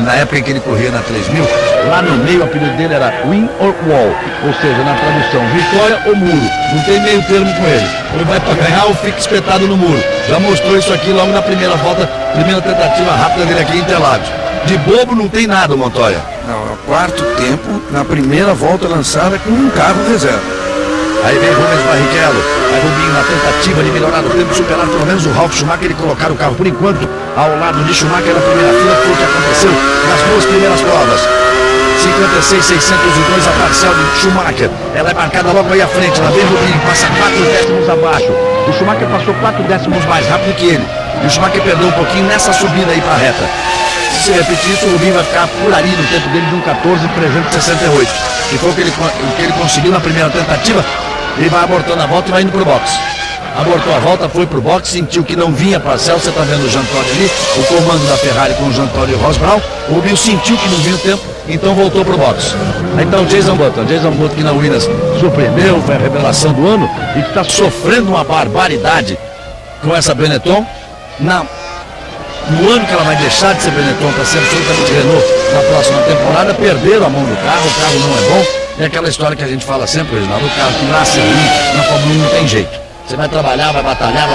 na época em que ele corria na 3000, lá no meio o apelido dele era Win or Wall, ou seja, na tradução, vitória ou muro. Não tem meio termo com ele. Ou vai para ganhar ou fica espetado no muro. Já mostrou isso aqui logo na primeira volta, primeira tentativa rápida dele aqui em Interlagos. De bobo não tem nada, Montoya. Não, é o quarto tempo na primeira volta lançada com um carro reserva. Aí vem Rubens Barrichello, aí Rubinho na tentativa de melhorar o tempo, superar pelo menos o Ralf Schumacher e colocar o carro por enquanto ao lado de Schumacher na primeira fila, foi o que aconteceu nas 2 primeiras provas. 56.602 a parcial de Schumacher, ela é marcada logo aí à frente, lá vem Rubinho, passa 4 décimos abaixo. O Schumacher passou 4 décimos mais rápido que ele, e o Schumacher perdeu um pouquinho nessa subida aí para a reta. Se repetir isso, o Rubinho vai ficar por ali no tempo dele de 1:14.368, que foi o que ele conseguiu na primeira tentativa. Ele vai abortando a volta e vai indo pro boxe. Abortou a volta, foi pro boxe, sentiu que não vinha parcial. Você tá vendo o Jean-Claude ali, o comando da Ferrari com o Jean-Claude e o Ross Brown. O Rubinho sentiu que não vinha o tempo, então voltou pro boxe. Aí então Jason Button que na Williams surpreendeu, foi a revelação do ano e que está sofrendo uma barbaridade com essa Benetton. no ano que ela vai deixar de ser Benetton para ser absolutamente Renault na próxima temporada, perderam a mão do carro, o carro não é bom. É aquela história que a gente fala sempre, Reginaldo, o carro que nasce ruim na Fórmula 1 não tem jeito. Você vai trabalhar, vai batalhar e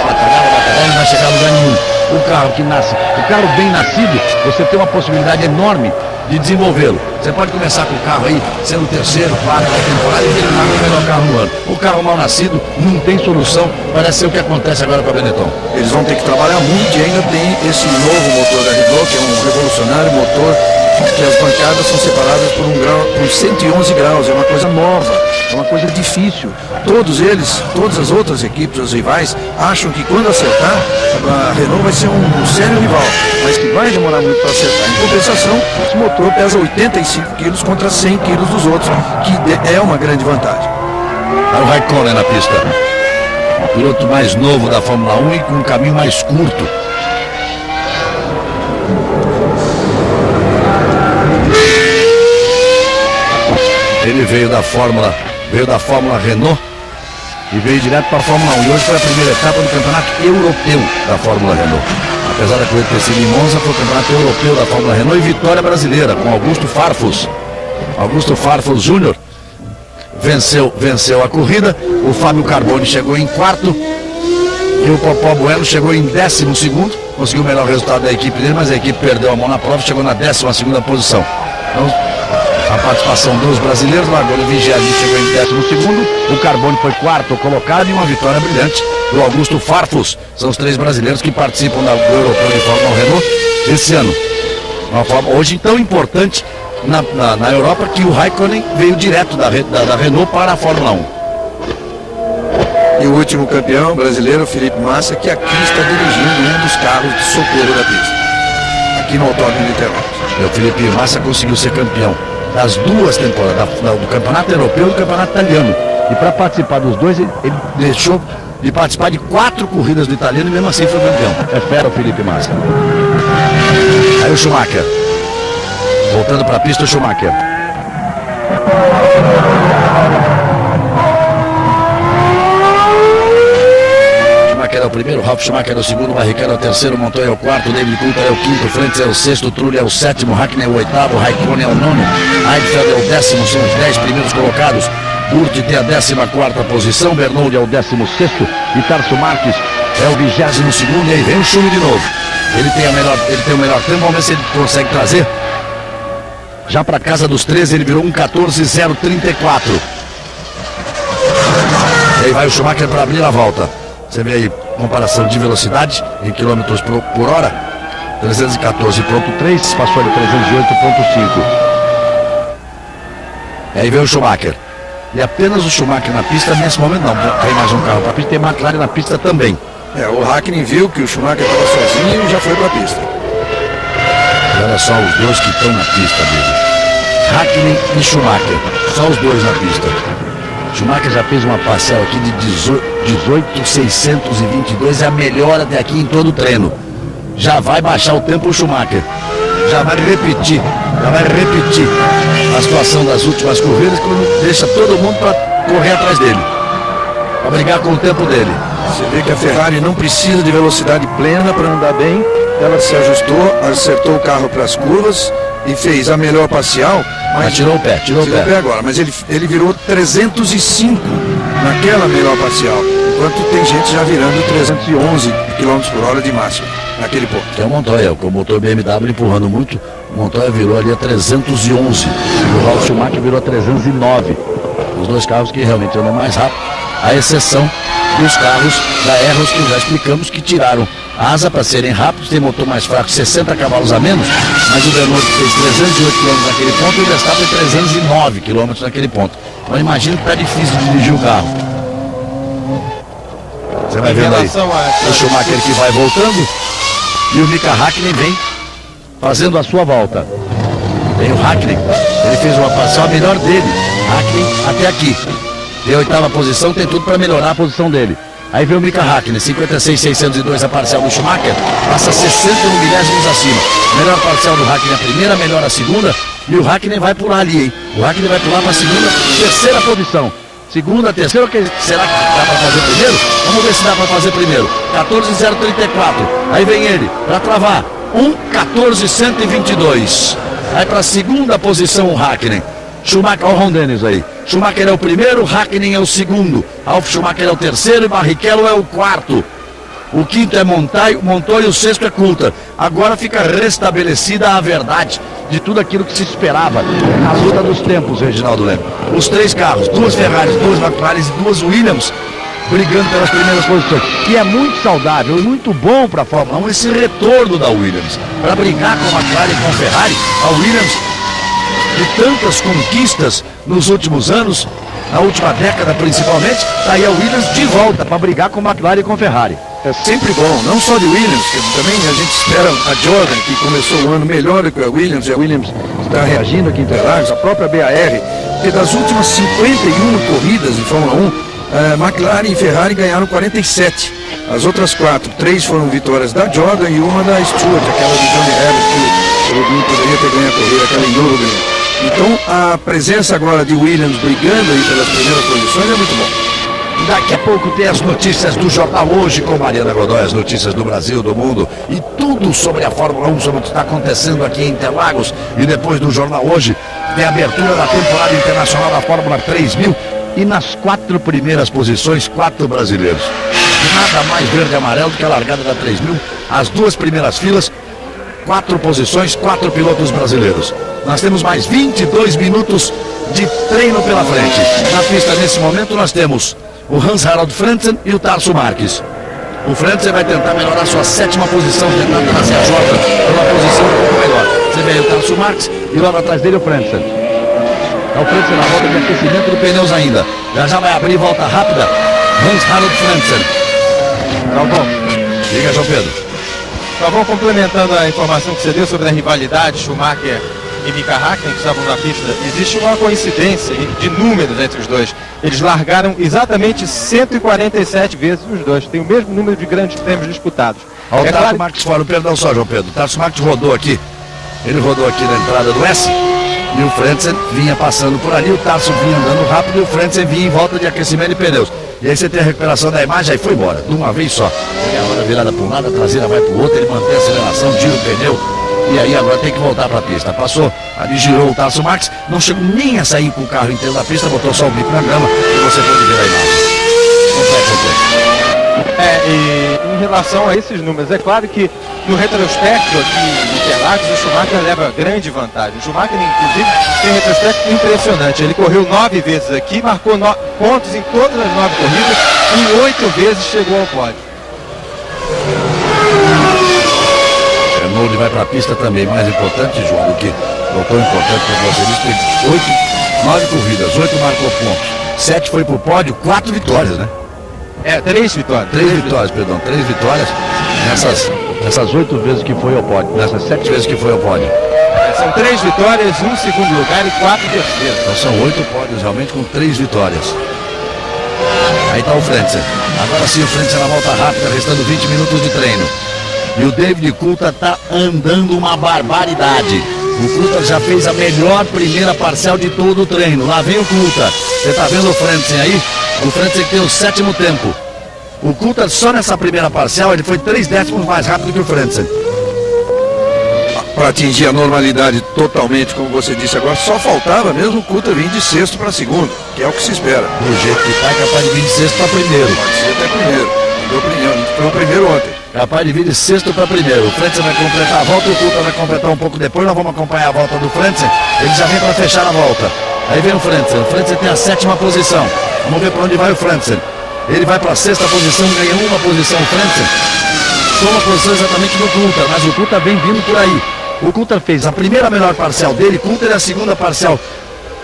não vai chegar a lugar nenhum. O carro que nasce, o carro bem nascido, você tem uma possibilidade enorme de desenvolvê-lo. Você pode começar com o carro aí, sendo o terceiro, quarto da temporada e terminar com o melhor carro no ano. O carro mal nascido não tem solução, parece ser o que acontece agora com a Benetton. Eles vão ter que trabalhar muito e ainda tem esse novo motor da Renault, que é um revolucionário motor, que as bancadas são separadas por 111 graus, é uma coisa nova, é uma coisa difícil. Todos eles, todas as outras equipes, os rivais, acham que quando acertar, a Renault vai ser um sério rival, mas que vai demorar muito para acertar. Em compensação, esse motor pesa 85 quilos contra 100 quilos dos outros, que é uma grande vantagem. Olha o Raikkonen na pista. O piloto mais novo da Fórmula 1 e com um caminho mais curto. Ele veio da Fórmula Renault e veio direto para a Fórmula 1. E hoje foi a primeira etapa do campeonato europeu da Fórmula Renault. Apesar da corrida ter sido em Monza, foi o campeonato europeu da Fórmula Renault e vitória brasileira com Augusto Farfus. Augusto Farfus Júnior venceu a corrida. O Fábio Carboni chegou em quarto e o Popó Bueno chegou em 12º. Conseguiu o melhor resultado da equipe dele, mas a equipe perdeu a mão na prova e chegou na 12ª posição. Então, a participação dos brasileiros, largou no 20º, chegou em 12º. O Carboni foi quarto colocado e uma vitória brilhante do Augusto Farfus. São os 3 brasileiros que participam do Europeu de Fórmula Renault esse ano. Uma forma hoje tão importante na Europa que o Raikkonen veio direto da Renault para a Fórmula 1. E o último campeão brasileiro, Felipe Massa, que aqui está dirigindo um dos carros de socorro da pista, aqui no Autódromo de Interlagos. O Felipe Massa conseguiu ser campeão das 2 temporadas, do campeonato europeu e do campeonato italiano. E para participar dos dois, ele deixou de participar de 4 corridas do italiano e mesmo assim foi campeão. É fera o Felipe Massa. Aí o Schumacher. Voltando para a pista, o Schumacher. Schumacher é o primeiro, Ralf Schumacher é o segundo, Barrichello é o terceiro, Montoya é o quarto, David Coulthard é o quinto, Frantz é o sexto, Trulli é o sétimo, Hakkinen é o oitavo, Raikkonen é o nono, Heidfeld é o 10º, são os 10 primeiros colocados. Urte tem a 14ª posição, Bernoulli é o 16º e Tarso Marques é o 22º, e aí vem o Schumi de novo. Ele tem o melhor tempo, vamos ver se ele consegue trazer. Já para casa dos 13, ele virou 1:14.034. E aí vai o Schumacher para abrir a volta. Você vê aí, comparação de velocidade em quilômetros por hora. 314.3, passou ali 308.5. E aí vem o Schumacher. E apenas o Schumacher na pista, nesse momento não. Tem mais um carro para a pista, tem McLaren na pista também. O Hakkinen viu que o Schumacher estava sozinho e já foi para a pista. Olha só os dois que estão na pista dele. Hakkinen e Schumacher. Só os dois na pista. Schumacher já fez uma parcial aqui de 18.622. É a melhor até aqui em todo o treino. Já vai baixar o tempo o Schumacher. Já vai repetir a situação das últimas corridas, que deixa todo mundo para correr atrás dele. Para brigar com o tempo dele. Você vê que a Ferrari não precisa de velocidade plena para andar bem. Ela se ajustou, acertou o carro para as curvas e fez a melhor parcial. Mas tirou o pé agora. Mas ele virou 305 naquela melhor parcial. Enquanto tem gente já virando 311 km por hora de máximo naquele ponto. Que é o Montoya, com o motor BMW empurrando muito. O Montoya virou ali a 311 e o Ralf Schumacher virou a 309. Os dois carros que realmente andam mais rápido, à exceção dos carros da Erros, que já explicamos que tiraram a asa para serem rápidos, tem motor mais fraco, 60 cavalos a menos, mas o Renault fez 308 km naquele ponto e o Verstappen 309 km naquele ponto. Então imagina que está difícil de dirigir o carro. Você vai vendo aí o Schumacher que vai voltando e o Mika Hakkinen vem fazendo a sua volta. Tem o Hakkinen, ele fez uma parcial melhor dele, Hakkinen até aqui. Tem a 8ª posição, tem tudo para melhorar a posição dele. Aí vem o Mika Hakkinen, 56.602 a parcial do Schumacher, passa 61 milésimos acima. Melhor parcial do Hakkinen a primeira, melhor a segunda, e o Hakkinen vai pular ali, hein? O Hakkinen vai pular para a segunda, terceira posição. Segunda, terceira, será que dá para fazer primeiro? Vamos ver se dá para fazer primeiro. 14.034, aí vem ele, para travar. 1:14.122. Aí para a segunda posição o Hakkinen. Schumacher, olha o Ron Dennis aí. Schumacher é o primeiro, Hakkinen é o segundo. Ralf Schumacher é o terceiro e Barrichello é o quarto. O quinto é Montoya e o sexto é Coulthard. Agora fica restabelecida a verdade de tudo aquilo que se esperava na luta dos tempos, Reginaldo Leme. Os três carros, duas Ferraris, duas McLaren e duas Williams brigando pelas primeiras posições. E é muito saudável e muito bom para a Fórmula 1 esse retorno da Williams. Para brigar com a McLaren e com a Ferrari, a Williams, de tantas conquistas nos últimos anos, na última década principalmente, está aí a Williams de volta para brigar com a McLaren e com a Ferrari. É sempre bom, não só de Williams, que também a gente espera a Jordan, que começou o ano melhor do que a Williams, e a Williams está reagindo aqui em Interlagos, a própria BAR, porque das últimas 51 corridas de Fórmula 1, McLaren e Ferrari ganharam 47. As outras 3 foram vitórias da Jordan e uma da Stewart, aquela de Johnny Herbert, que o Rubinho poderia ter ganho a corrida, aquela em Nürburgring. Então a presença agora de Williams brigando aí pelas primeiras posições é muito bom. Daqui a pouco tem as notícias do Jornal Hoje com Mariana Godoy, as notícias do Brasil, do mundo e tudo sobre a Fórmula 1, sobre o que está acontecendo aqui em Interlagos. E depois do Jornal Hoje tem a abertura da temporada internacional da Fórmula 3000 e nas 4 primeiras posições, 4 brasileiros. Nada mais verde e amarelo do que a largada da 3000, as 2 primeiras filas, 4 posições, 4 pilotos brasileiros. Nós temos mais 22 minutos de treino pela frente. Na pista nesse momento nós temos o Hans-Harald Frentzen e o Tarso Marques. O Frentzen vai tentar melhorar sua 7ª posição, tentar trazer a Jota para uma posição um pouco melhor. Você vê aí o Tarso Marques e logo atrás dele o Frentzen. É o Frentzen na volta de aquecimento de pneus ainda. Já vai abrir volta rápida. Hans-Harald Frentzen. Tá bom. Diga, João Pedro. Tá bom, complementando a informação que você deu sobre a rivalidade Schumacher e Mika Hakkinen, que estavam na pista, existe uma coincidência de números entre os dois. Eles largaram exatamente 147 vezes os dois. Tem o mesmo número de grandes prêmios disputados. Olha o Tarso Marques fora, perdão só, João Pedro. O Tarso Marques rodou aqui. Ele rodou aqui na entrada do S. E o Frentzen vinha passando por ali, o Tarso vinha andando rápido e o Frentzen vinha em volta de aquecimento de pneus. E aí você tem a recuperação da imagem, aí foi embora, de uma vez só. Ele agora virada para um lado, a traseira vai para o outro, ele mantém a aceleração, gira o pneu. E aí agora tem que voltar para a pista. Passou, ali girou o Tarso Marques, não chegou nem a sair com o carro inteiro da pista, botou só o bico na grama e você pode ver a imagem. E em relação a esses números, é claro que no retrospecto aqui em Interlagos, o Schumacher leva grande vantagem. O Schumacher, inclusive, tem um retrospecto impressionante. Ele correu 9 vezes aqui, marcou pontos em todas as 9 corridas e 8 vezes chegou ao pódio. Renault vai para a pista também, mais importante, João, do que não tão importante para você disse, tem 9 corridas, 8 marcou pontos, 7 foi para o pódio, 4 vitórias, né? 3 vitórias. 3 vitórias, perdão, 3 vitórias nessas 8 vezes que foi ao pódio, nessas 7 vezes que foi ao pódio. São 3 vitórias, 1 segundo lugar e 4 terceiros. Então são 8 pódios realmente com 3 vitórias. Aí está o Frentzen. Agora sim o Frentzen na volta rápida, restando 20 minutos de treino. E o David Coulthard está andando uma barbaridade. O Coulthard já fez a melhor primeira parcial de todo o treino. Lá vem o Coulthard. Você está vendo o Frentzen aí? O Frentzen tem o 7º tempo. O Coulthard só nessa primeira parcial ele foi 3 décimos mais rápido que o Frentzen. Para atingir a normalidade totalmente, como você disse agora, só faltava mesmo o Coulthard vir de 6º para 2º, que é o que se espera. Do jeito que está, é capaz de vir de 6º para 1º. Pode ser até primeiro. Foi o primeiro ontem. Capaz de vir de 6º para 1º. O Frentzen vai completar a volta e o Coulthard vai completar um pouco depois. Nós vamos acompanhar a volta do Frentzen. Ele já vem para fechar a volta. Aí vem o Frentzen. O Frentzen tem a 7ª posição. Vamos ver para onde vai o Frentzen. Ele vai para a 6ª posição, ganha uma posição o Frentzen. Toma posição exatamente do Coulthard, mas o Coulthard vem vindo por aí. O Coulthard fez a primeira melhor parcial dele, Coulthard é a segunda parcial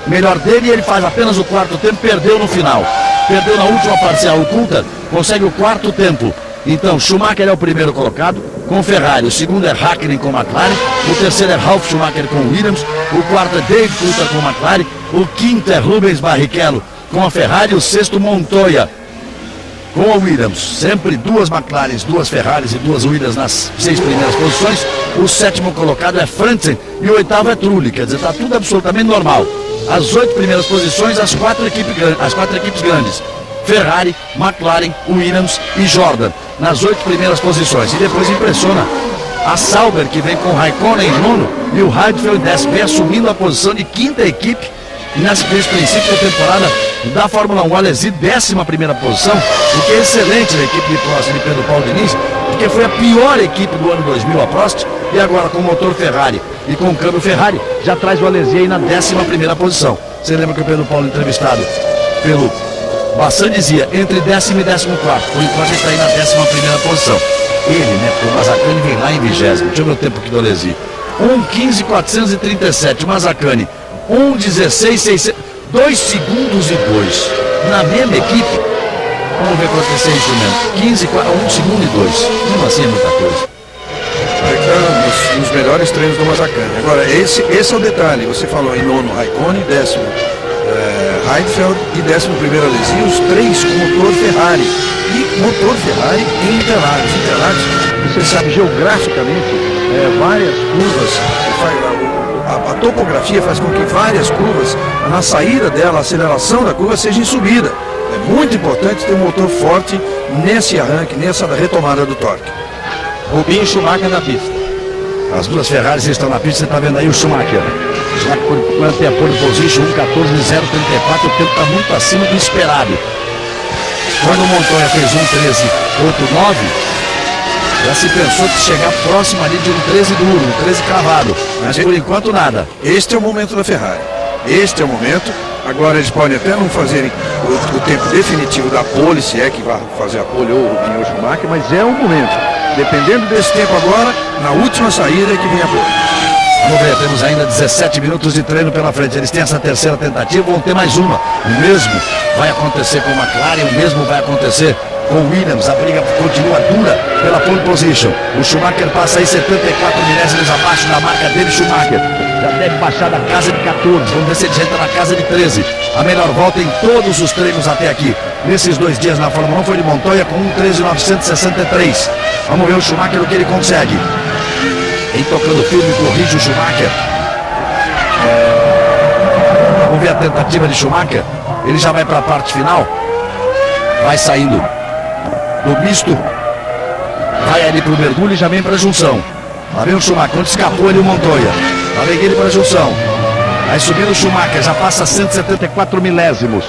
melhor dele e ele faz apenas o 4º tempo, perdeu no final. Perdeu na última parcial, o Coulthard consegue o 4º tempo. Então, Schumacher é o primeiro colocado com Ferrari, o segundo é Hakkinen com McLaren, o terceiro é Ralf Schumacher com Williams, o quarto é David Coulthard com McLaren, o quinto é Rubens Barrichello com a Ferrari, o sexto Montoya com a Williams. Sempre 2 McLarens, 2 Ferraris e 2 Williams nas 6 primeiras posições. O 7º colocado é Frentzen e o 8º é Trulli, quer dizer, está tudo absolutamente normal. As 8 primeiras posições, as 4 equipes grandes. Ferrari, McLaren, Williams e Jordan nas 8 primeiras posições. E depois impressiona A Sauber, que vem com o Raikkonen em nono, e o Heidfeld em décimo, vem assumindo a posição de quinta equipe. E nesse princípio da temporada da Fórmula 1, o Alesi, 11ª posição, o que é excelente na equipe de Prost de Pedro Paulo Diniz, porque foi a pior equipe do ano 2000 a Prost, e agora com o motor Ferrari e com o câmbio Ferrari, já traz o Alesi aí na 11ª posição. Você lembra que o Pedro Paulo, entrevistado pelo Bassan, dizia entre 10º e 14º, por enquanto ele está aí na 11ª posição. Ele, né, porque o Mazzacani vem lá em 20º, deixa eu ver o tempo aqui do Alesi. 1:15.437, o Mazzacani 1:16.600, 2 segundos e 2. Na mesma equipe, vamos ver quanto é esse instrumento. 1 segundo e 2. Mesmo assim é muita coisa. Nos melhores treinos do Mazzacani. Agora, esse é o detalhe. Você falou em nono Raikkonen, 10º Heidfeld e 11º Alesi, os 3 com motor Ferrari. E motor Ferrari em Interlagos. Interlagos, você sabe, geograficamente, várias curvas, a topografia faz com que várias curvas, na saída dela, a aceleração da curva seja em subida. É muito importante ter um motor forte nesse arranque, nessa retomada do torque. Rubinho e Schumacher na pista. As duas Ferraris estão na pista, você está vendo aí o Schumacher. Já quando tem a pole position, 1:14.034, o tempo está muito acima do esperado. Quando o Montoya fez 1:13.89, já se pensou que chegar próximo ali de um 13 duro, um 13 cravado. Mas por enquanto nada. Este é o momento da Ferrari. Este é o momento. Agora eles podem até não fazerem o tempo definitivo da pole, se é que vai fazer a pole ou o Rubinho ou o Schumacher, mas é o momento. Dependendo desse tempo agora, na última saída é que vem a pole. Vamos ver, temos ainda 17 minutos de treino pela frente. Eles têm essa terceira tentativa, vão ter mais uma. O mesmo vai acontecer com a McLaren, o mesmo vai acontecer com o Williams. A briga continua dura pela pole position. O Schumacher passa aí 74 milésimos abaixo da marca dele. Schumacher já deve baixar da casa de 14. Vamos ver se ele já entra na casa de 13. A melhor volta em todos os treinos até aqui. Nesses 2 dias na Fórmula 1 foi de Montoya com 1:13.963. Vamos ver o Schumacher o que ele consegue. Em tocando filme, corrige o Schumacher. Vamos ver a tentativa de Schumacher. Ele já vai para a parte final. Vai saindo do misto. Vai ali para o mergulho e já vem para a junção. Lá vem o Schumacher. Onde escapou ali o Montoya. Lá vem ele para a junção. Vai subindo o Schumacher. Já passa 174 milésimos.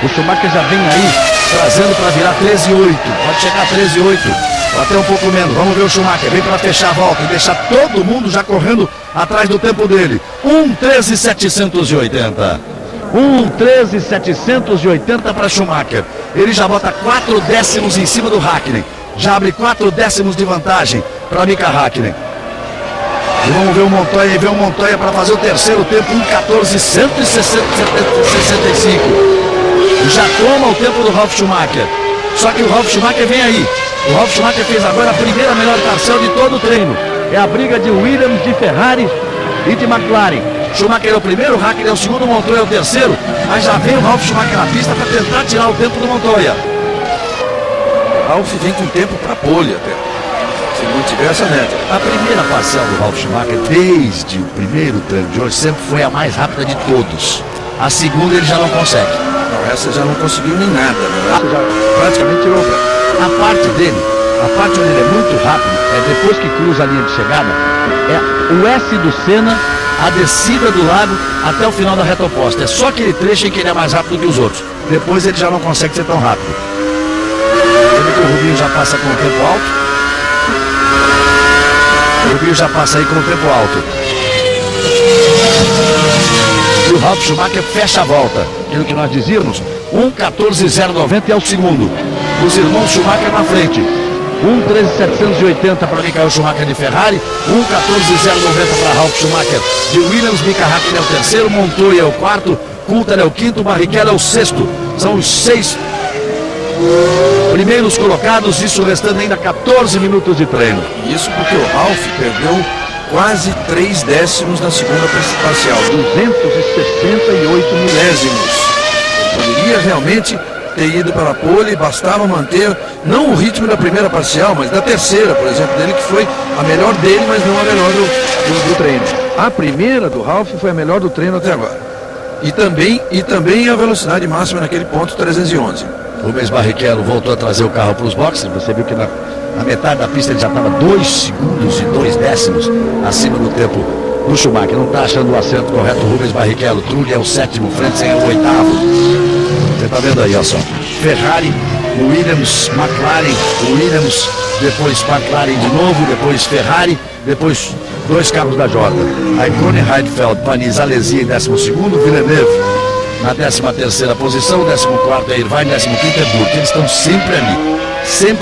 O Schumacher já vem aí trazendo para virar 13.8. Pode chegar a 13.8. Ou até um pouco menos. Vamos ver o Schumacher. Vem para fechar a volta e deixar todo mundo já correndo atrás do tempo dele. 1:13.780. 1:13.780 para Schumacher. Ele já bota 4 décimos em cima do Hakkinen. Já abre 4 décimos de vantagem para Mika Hakkinen. E vamos ver o Montoya e ver o Montoya para fazer o terceiro tempo. 1:14.165. Já toma o tempo do Ralf Schumacher. Só que o Ralf Schumacher vem aí. O Ralf Schumacher fez agora a primeira melhor parcial de todo o treino. É a briga de Williams, de Ferrari e de McLaren. Schumacher é o primeiro, Hakkinen é o segundo, Montoya é o terceiro. Mas já vem o Ralf Schumacher na pista para tentar tirar o tempo do Montoya. O Ralf vem com tempo para pole até. Se não tiver essa média. A primeira parcial do Ralf Schumacher, desde o primeiro treino de hoje, sempre foi a mais rápida de todos. A segunda ele já não consegue. Não, essa já não conseguiu nem nada, né? Já praticamente tirou o pé. A parte dele, a parte onde ele é muito rápido, é depois que cruza a linha de chegada, é o S do Senna, a descida do lago até o final da reta oposta. É só aquele trecho em que ele é mais rápido que os outros. Depois ele já não consegue ser tão rápido. Ele que o Rubinho já passa com o tempo alto. O Rubinho já passa aí com o tempo alto. E o Ralf Schumacher fecha a volta. Aquilo que nós dizíamos, 1:14.090 é o segundo. Os irmãos Schumacher na frente. 1:13.780 para Michael Schumacher de Ferrari. 1:14.090 para Ralf Schumacher de Williams. Mika Hakkinen é o terceiro. Montoya é o quarto. Coulthard é o quinto. Barrichello é o sexto. São os 6 primeiros colocados. Isso restando ainda 14 minutos de treino. Isso porque o Ralf perdeu quase 3 décimos na segunda parcial. 268 milésimos. Poderia realmente ter ido para a pole, bastava manter, não o ritmo da primeira parcial, mas da terceira, por exemplo, dele, que foi a melhor dele, mas não a melhor do treino. A primeira do Ralf foi a melhor do treino até agora. E também a velocidade máxima naquele ponto 311. Rubens Barrichello voltou a trazer o carro para os boxes. Você viu que Na metade da pista ele já estava 2 segundos e 2 décimos acima do tempo do Schumacher. Não está achando o acerto correto o Rubens Barrichello. Trulli é o 7º, Frentzen é o 8º. Você está vendo aí, ó só. Ferrari, Williams, McLaren, Williams, depois McLaren de novo, depois Ferrari, depois 2 carros da Jordan. Raikkonen, Heidfeld, Panis, Alesi em 12º, Villeneuve na 13ª posição, 14º é Irvine, 15º é Burke. Eles estão sempre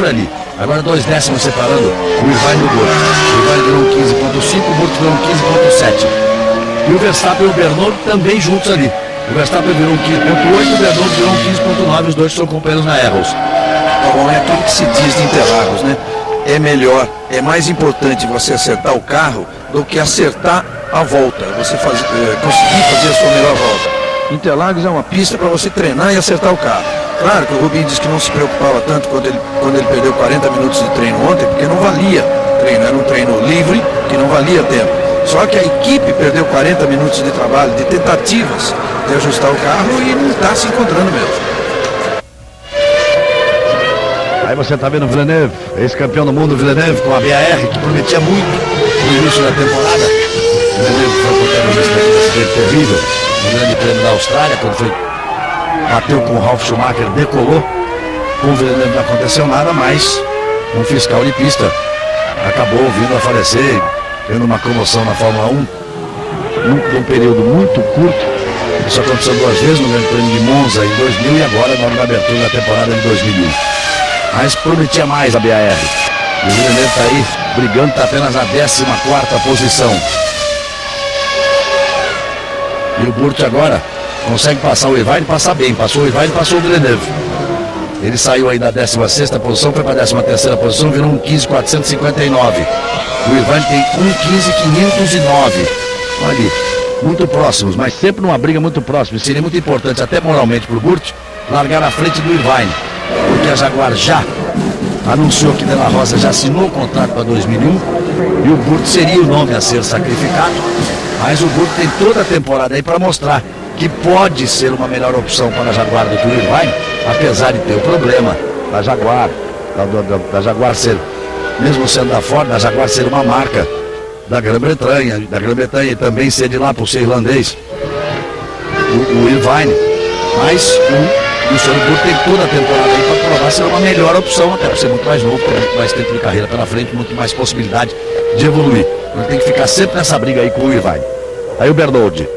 ali. Agora 2 décimos separando o Irvine do Burke. O Irvine virou 15.5, o Burke virou 15.7. E o Verstappen e o Bernoldi também juntos ali. O Verstappen virou 15.8 e o Bernoldi virou 15.9, os dois são companheiros na Arrows. Bom, é aquilo que se diz de Interlagos, né? É melhor, é mais importante você acertar o carro do que acertar a volta. Você conseguir fazer a sua melhor volta. Interlagos é uma pista para você treinar e acertar o carro. Claro que o Rubinho disse que não se preocupava tanto quando ele perdeu 40 minutos de treino ontem, porque não valia treino, era um treino livre que não valia tempo. Só que a equipe perdeu 40 minutos de trabalho, de tentativas de ajustar o carro e não está se encontrando mesmo. Aí você está vendo o Villeneuve, ex-campeão do mundo Villeneuve, com a BAR, que prometia muito no início da temporada. O Villeneuve foi protagonista daquele acidente terrível no Grande Prêmio da Austrália, quando bateu com o Ralf Schumacher, decolou. Com o Villeneuve não aconteceu nada, mas um fiscal de pista acabou vindo a falecer, tendo uma comoção na Fórmula 1, num período muito curto. Isso aconteceu 2 vezes no Grande Prêmio de Monza em 2000 e agora na abertura da temporada de 2001. Mas prometia mais a BAR. E o Villeneuve está aí brigando, está apenas na 14ª posição. E o Burke agora consegue passar o Irvine e passar bem. Passou o Irvine e passou o Villeneuve. Ele saiu aí da 16ª posição, foi para a 13ª posição, virou um 15.459. O Irvine tem 1.15.509. Olha ali, muito próximos, mas sempre numa briga muito próxima. Seria muito importante, até moralmente, para o Burke, largar na frente do Irvine. Porque a Jaguar já anunciou que De La Rosa já assinou o contrato para 2001 e o Burke seria o nome a ser sacrificado. Mas o Burke tem toda a temporada aí para mostrar que pode ser uma melhor opção para a Jaguar do que o Irvine, apesar de ter o problema da Jaguar, da Jaguar ser, mesmo sendo da Ford, da Jaguar ser uma marca da Grã-Bretanha e também ser de lá por ser irlandês, o Irvine. Mas o senhor Burke tem toda a temporada aí para provar ser uma melhor opção, até por ser muito mais novo, ter muito mais tempo de carreira pela frente, muito mais possibilidade de evoluir. Ele tem que ficar sempre nessa briga aí com o Irvine. Aí o Bernoldi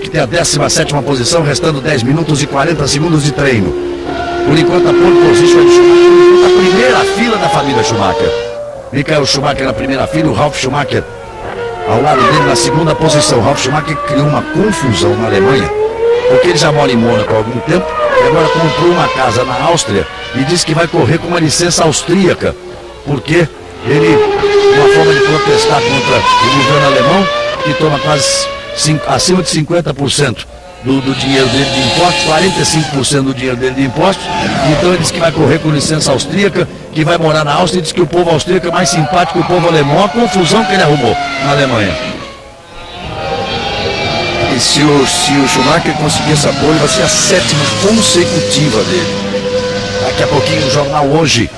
que tem a 17ª posição, restando 10 minutos e 40 segundos de treino. Por enquanto a pole position é de Schumacher, a primeira fila da família Schumacher. Michael Schumacher na primeira fila, o Ralf Schumacher ao lado dele na 2ª posição. O Ralf Schumacher criou uma confusão na Alemanha, porque ele já mora em Mônaco há algum tempo e agora comprou uma casa na Áustria e disse que vai correr com uma licença austríaca, porque ele, uma forma de protestar contra o governo alemão, que toma quase acima de 50% do dinheiro dele de impostos, 45% do dinheiro dele de impostos. Então ele disse que vai correr com licença austríaca, que vai morar na Áustria, e diz que o povo austríaco é mais simpático que o povo alemão. A confusão que ele arrumou na Alemanha. E se o Schumacher conseguir essa pole, vai ser a 7ª consecutiva dele. Daqui a pouquinho o Jornal Hoje,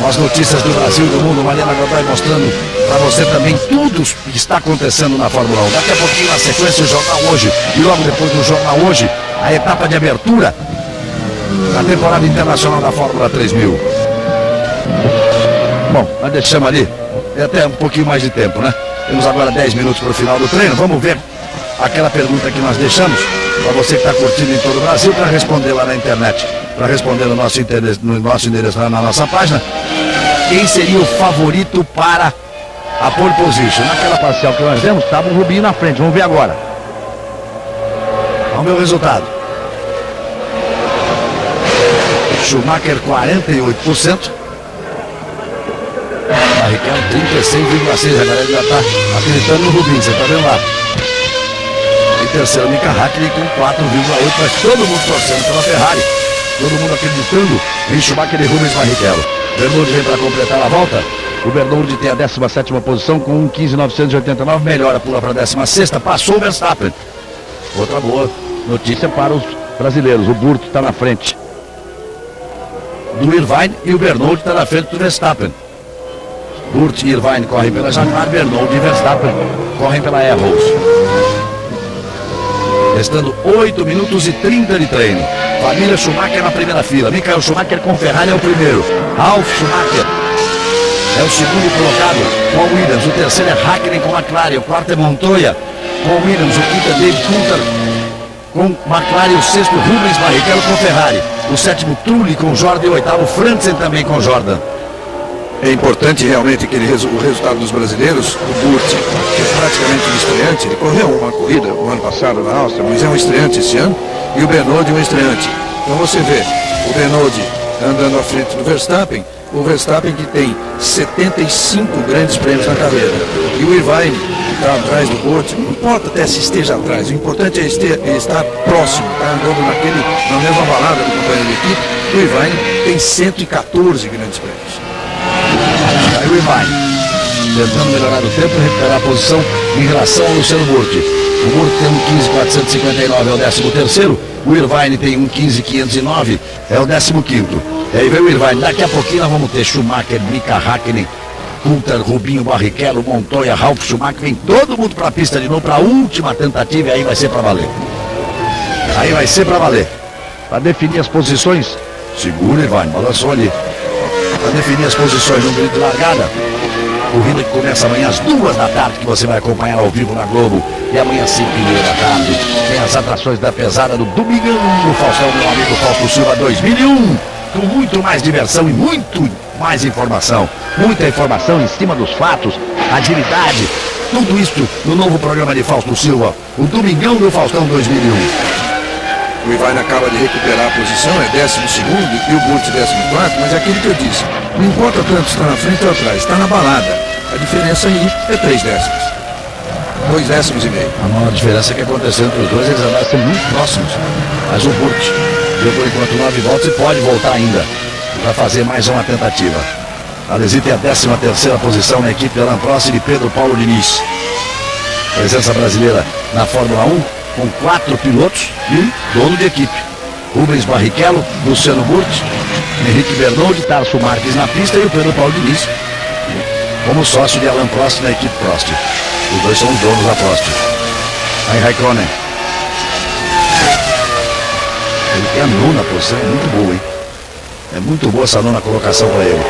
com as notícias do Brasil e do mundo, Mariana Godoy mostrando para você também tudo que está acontecendo na Fórmula 1. Daqui a pouquinho, na sequência, o Jornal Hoje. E logo depois do Jornal Hoje, a etapa de abertura da temporada internacional da Fórmula 3000. Bom, nós deixamos ali até um pouquinho mais de tempo, né? Temos agora 10 minutos para o final do treino. Vamos ver aquela pergunta que nós deixamos para você que está curtindo em todo o Brasil, para responder lá na internet, para responder no nosso endereço na nossa página. Quem seria o favorito para a pole position? Naquela parcial que nós vemos, estava o Rubinho na frente. Vamos ver agora. Vamos ver o resultado. Schumacher 48%. Barrichello 36,6%. A galera já está acreditando no Rubinho, você está vendo lá. Em terceiro, Mika Hakkinen com 4,8%. Mas todo mundo torcendo pela Ferrari. Todo mundo acreditando em Schumacher e Rubens Barrichello. Bernoldi vem para completar a volta. O Bernoldi tem a 17ª posição com 1.15.989. Melhora, pula para a 16ª. Passou o Verstappen. Outra boa notícia para os brasileiros. O Burke está na frente do Irvine e o Bernoldi está na frente do Verstappen. Burt e Irvine correm pela Jaguar, Bernoldi e Verstappen correm pela Errolls. Restando 8 minutos e 30 de treino. Família Schumacher na primeira fila. Michael Schumacher com Ferrari é o primeiro. Ralf Schumacher é o segundo colocado com a Williams. O terceiro é Hakkinen com a McLaren. O quarto é Montoya com a Williams. O quinto é Dave Coulthard com McLaren. O sexto Rubens Barrichello com Ferrari. O sétimo Trulli com Jordan. E o oitavo Frentzen também com Jordan. É importante realmente que o resultado dos brasileiros, o Burt, que é praticamente um estreante, ele correu uma corrida o ano passado na Áustria, mas é um estreante esse ano, e o Bernoldi é um estreante. Então você vê o Bernoldi andando à frente do Verstappen, o Verstappen que tem 75 grandes prêmios na carreira, e o Irvine, que está atrás do Burt, não importa até se esteja atrás, o importante é estar próximo, está andando na mesma balada do companheiro de equipe. O Irvine tem 114 grandes prêmios. Aí o Irvine tentando melhorar o tempo e recuperar a posição em relação ao Luciano Burt. O Burt tem um 15.459, é o 13º. O Irvine tem um 15.509, é o 15º. E aí vem o Irvine. Daqui a pouquinho nós vamos ter Schumacher, Mika Hakkinen, Coulthard, Rubinho Barrichello, Montoya, Ralf Schumacher. Vem todo mundo para a pista de novo para a última tentativa, e aí vai ser para valer. Aí vai ser para valer. Para definir as posições. Segura, Irvine, balançou ali. Para definir as posições no grid de largada. Corrida que começa amanhã às 2 da tarde, que você vai acompanhar ao vivo na Globo. E amanhã às 5h30 da tarde tem as atrações da pesada do Domingão do Faustão, meu amigo Fausto Silva 2001. Com muito mais diversão e muito mais informação. Muita informação em cima dos fatos, agilidade. Tudo isso no novo programa de Fausto Silva, o Domingão do Faustão 2001. O Irvine acaba de recuperar a posição, é 12º e o Burt 14º, mas é aquilo que eu disse. Não importa tanto se está na frente ou atrás, está na balada. A diferença aí é 3 décimos. 2,5 décimos. A maior diferença é que aconteceu entre os dois, eles andaram sendo muito próximos. Mas o Burt deu por enquanto 9 voltas e pode voltar ainda para fazer mais uma tentativa. Alesi tem a 13ª posição na equipe Alain Prost e de Pedro Paulo Diniz. Presença brasileira na Fórmula 1. Com 4 pilotos e um dono de equipe. Rubens Barrichello, Luciano Burt, Henrique Bernoldi, Tarso Marques na pista e o Pedro Paulo Diniz como sócio de Alain Prost na equipe Prost. Os dois são os donos da Prost. Aí Raikkonen. Ele tem a 9ª posição, é muito boa, hein? É muito boa essa 9ª colocação para ele.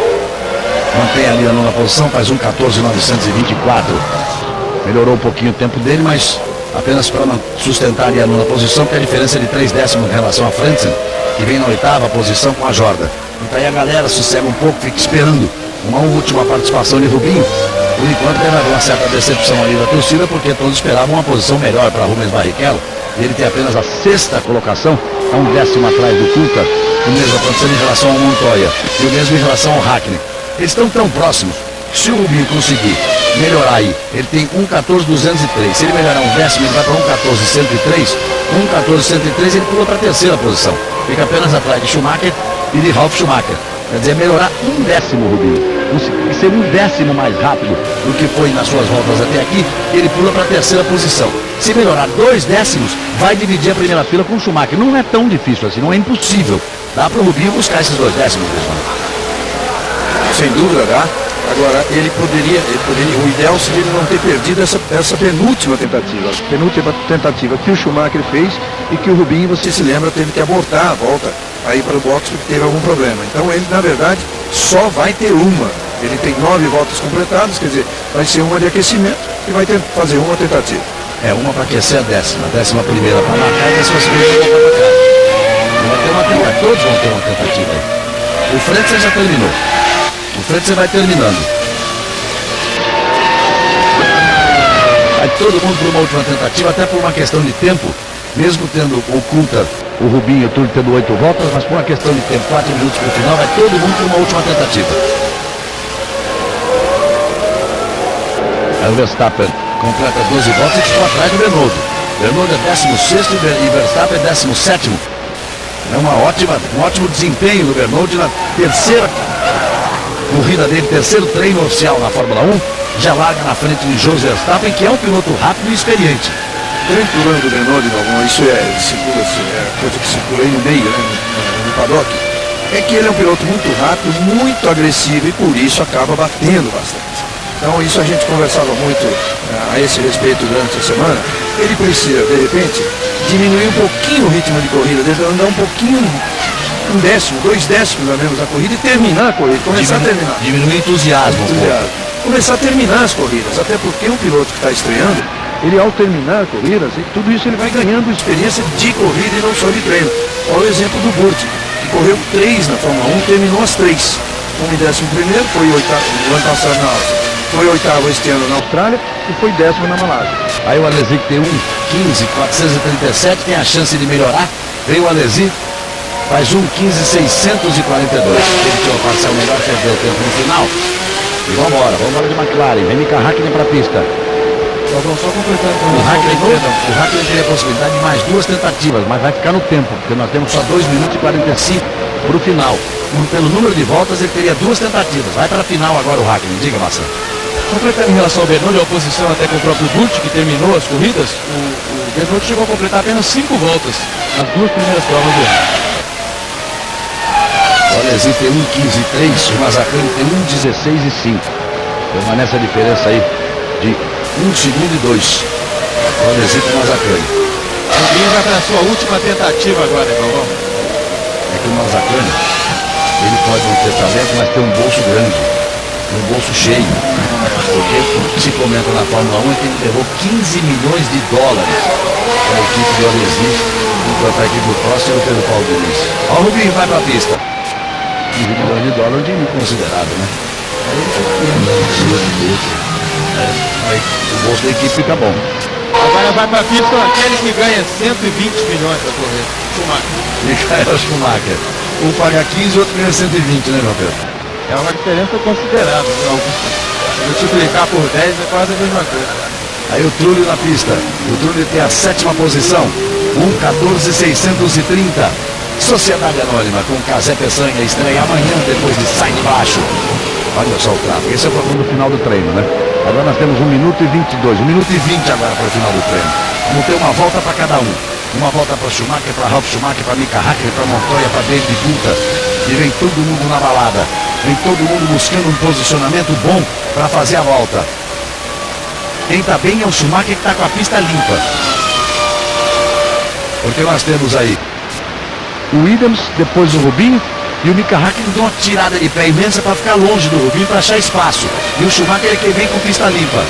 Mantém ali a 9ª posição, faz um 14.924. Melhorou um pouquinho o tempo dele, mas apenas para sustentar ali a 9ª posição, que a diferença é de 3 décimos em relação a Frentzen, que vem na 8ª posição com a Jordan. Então aí a galera sossega um pouco, fica esperando uma última participação de Rubinho. Por enquanto deve haver uma certa decepção ali da torcida, porque todos esperavam uma posição melhor para Rubens Barrichello. Ele tem apenas a 6ª colocação, a 1 décimo atrás do Coulthard. O mesmo acontecendo em relação ao Montoya e o mesmo em relação ao Hakkinen. Eles estão tão próximos. Se o Rubinho conseguir melhorar aí, ele tem 1,14.203. Se ele melhorar 1 décimo, ele vai para 1,14.103. 1,14.103 ele pula para a 3ª posição. Fica apenas atrás de Schumacher e de Ralf Schumacher. Quer dizer, melhorar 1 décimo, Rubinho. Conseguir ser 1 décimo mais rápido do que foi nas suas voltas até aqui, ele pula para a 3ª posição. Se melhorar 2 décimos, vai dividir a primeira fila com o Schumacher. Não é tão difícil assim, não é impossível. Dá para o Rubinho buscar esses 2 décimos, pessoal. Sem dúvida dá. Agora, ele poderia, o ideal seria ele não ter perdido essa penúltima tentativa que o Schumacher fez e que o Rubinho, você se lembra, teve que abortar a volta aí para o box porque teve algum problema. Então ele, na verdade, só vai ter uma. Ele tem 9 voltas completadas, quer dizer, vai ser uma de aquecimento e vai ter que fazer uma tentativa. É, uma para aquecer a 11ª para marcar e a 12ª para voltar para casa. Vai ter uma tentativa, todos vão ter uma tentativa aí. O Frentzen já terminou. O Frentzen vai terminando. Vai todo mundo para uma última tentativa, até por uma questão de tempo, mesmo tendo o Coulthard, o Rubinho, tudo tendo 8 voltas, mas por uma questão de tempo, 4 minutos para o final, vai todo mundo para uma última tentativa. Aí o Verstappen completa 12 voltas e ficou atrás do Bernoldi. Bernoldi é 16º e Verstappen é 17º. É um ótimo desempenho do Bernoldi na 3ª corrida dele, 3º treino oficial na Fórmula 1, já larga na frente de Jos Verstappen, que é um piloto rápido e experiente. Grande problema do Bernoldi, isso é coisa que circula aí no meio, né, no paddock. é que ele é um piloto muito rápido, muito agressivo e por isso acaba batendo bastante. Então isso a gente conversava muito a esse respeito durante a semana. Ele precisa, de repente, diminuir um pouquinho o ritmo de corrida, deixar andar um pouquinho, 1 décimo, 2 décimos a menos a corrida e terminar a corrida, começar a terminar. Diminuir o entusiasmo. Começar a terminar as corridas, até porque um piloto que está estreando, ele ao terminar corridas, e tudo isso ele vai ganhando experiência de corrida e não só de treino. Olha o exemplo do Burt, que correu 3 na Fórmula 1, terminou as 3. Em 11º, foi 8º no ano passado na Áustria, foi 8º este ano na Austrália e foi 10º na Malásia. Aí o Alesi que tem 1:15.437, tem a chance de melhorar. Vem o Alesi, faz 1:15.642. Ele tinha uma parcial melhor, perdeu o tempo no final. E vambora de McLaren. Vem Mika Häkkinen para a pista. Só completando O Häkkinen teria a possibilidade de mais 2 tentativas, mas vai ficar no tempo, porque nós temos só 2 minutos e 45 para o final. Pelo número de voltas, ele teria 2 tentativas. Vai para a final agora o Häkkinen. Diga, Massa. Completando em relação ao Bernoulli, a oposição até com o próprio Burt, que terminou as corridas, o Bernoulli chegou a completar apenas 5 voltas nas 2 primeiras provas do ano. O Alesi tem 1:15.3, o Mazzacane tem 1:16.5. Permanece a diferença aí de 1 segundo e 2. O Alesi com o Mazzacane. O Rubinho vai para a sua última tentativa agora, Galvão. É que o Mazzacane, ele pode não ter talento, mas tem um bolso grande, um bolso cheio. Porque o que se comenta na Fórmula 1 é que ele levou 15 milhões de dólares para a equipe do Alesi, enquanto a equipe do Prost era o Pedro Paulo Diniz. Ó, o Rubinho vai para a pista. 15 milhões de dólares, um dinheiro considerável, né? Aí o bolso da equipe fica bom. Agora vai para a pista aquele que ganha 120 milhões para correr, Schumacher. Michael Schumacher. Um paga 15, o outro ganha 120, né, meu Pedro? É uma diferença considerável, viu? Multiplicar por 10 é quase a mesma coisa. Aí o Trulli na pista. O Trulli tem a 7ª posição. 1:14.630. Sociedade Anônima com Casé Peçanha estreia amanhã depois de Sai de Baixo. Olha só o tráfego. Esse é o problema do final do treino, né? Agora nós temos 1 minuto e 22. 1 minuto e 20 agora para o final do treino. Vamos ter uma volta para cada um. Uma volta para Schumacher, para Ralf Schumacher, para Mika Häkkinen, para Montoya, para David Coulthard. E vem todo mundo na balada. Vem todo mundo buscando um posicionamento bom para fazer a volta. Quem está bem é o Schumacher, que está com a pista limpa. Porque nós temos aí o Williams, depois o Rubinho, e o Mika Häkkinen deu uma tirada de pé imensa para ficar longe do Rubinho, para achar espaço. E o Schumacher é quem vem com pista limpa.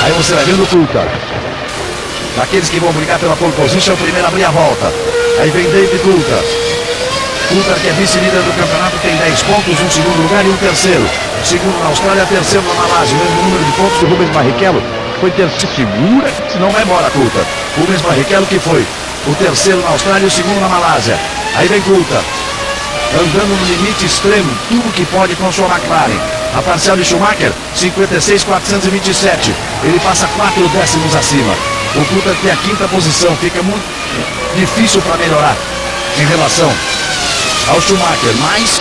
Aí você vai vendo o Coulthard. Daqueles que vão brigar pela pole position, é o primeiro a abrir a volta. Aí vem David Coulthard. Coulthard, que é vice-líder do campeonato, tem 10 pontos, um segundo lugar e um terceiro. Segundo na Austrália, terceiro na Malásia. O mesmo número de pontos do Rubens Barrichello. Foi terceiro, segura, senão vai embora, Coulthard. Rubens Barrichello, que foi o terceiro na Austrália e o segundo na Malásia. Aí vem Coulthard, andando no limite extremo, tudo que pode com a sua McLaren. A parcial de Schumacher, 56.427. Ele passa 4 décimos acima. O Coulthard tem a 5ª posição, fica muito difícil para melhorar em relação ao Schumacher. Mas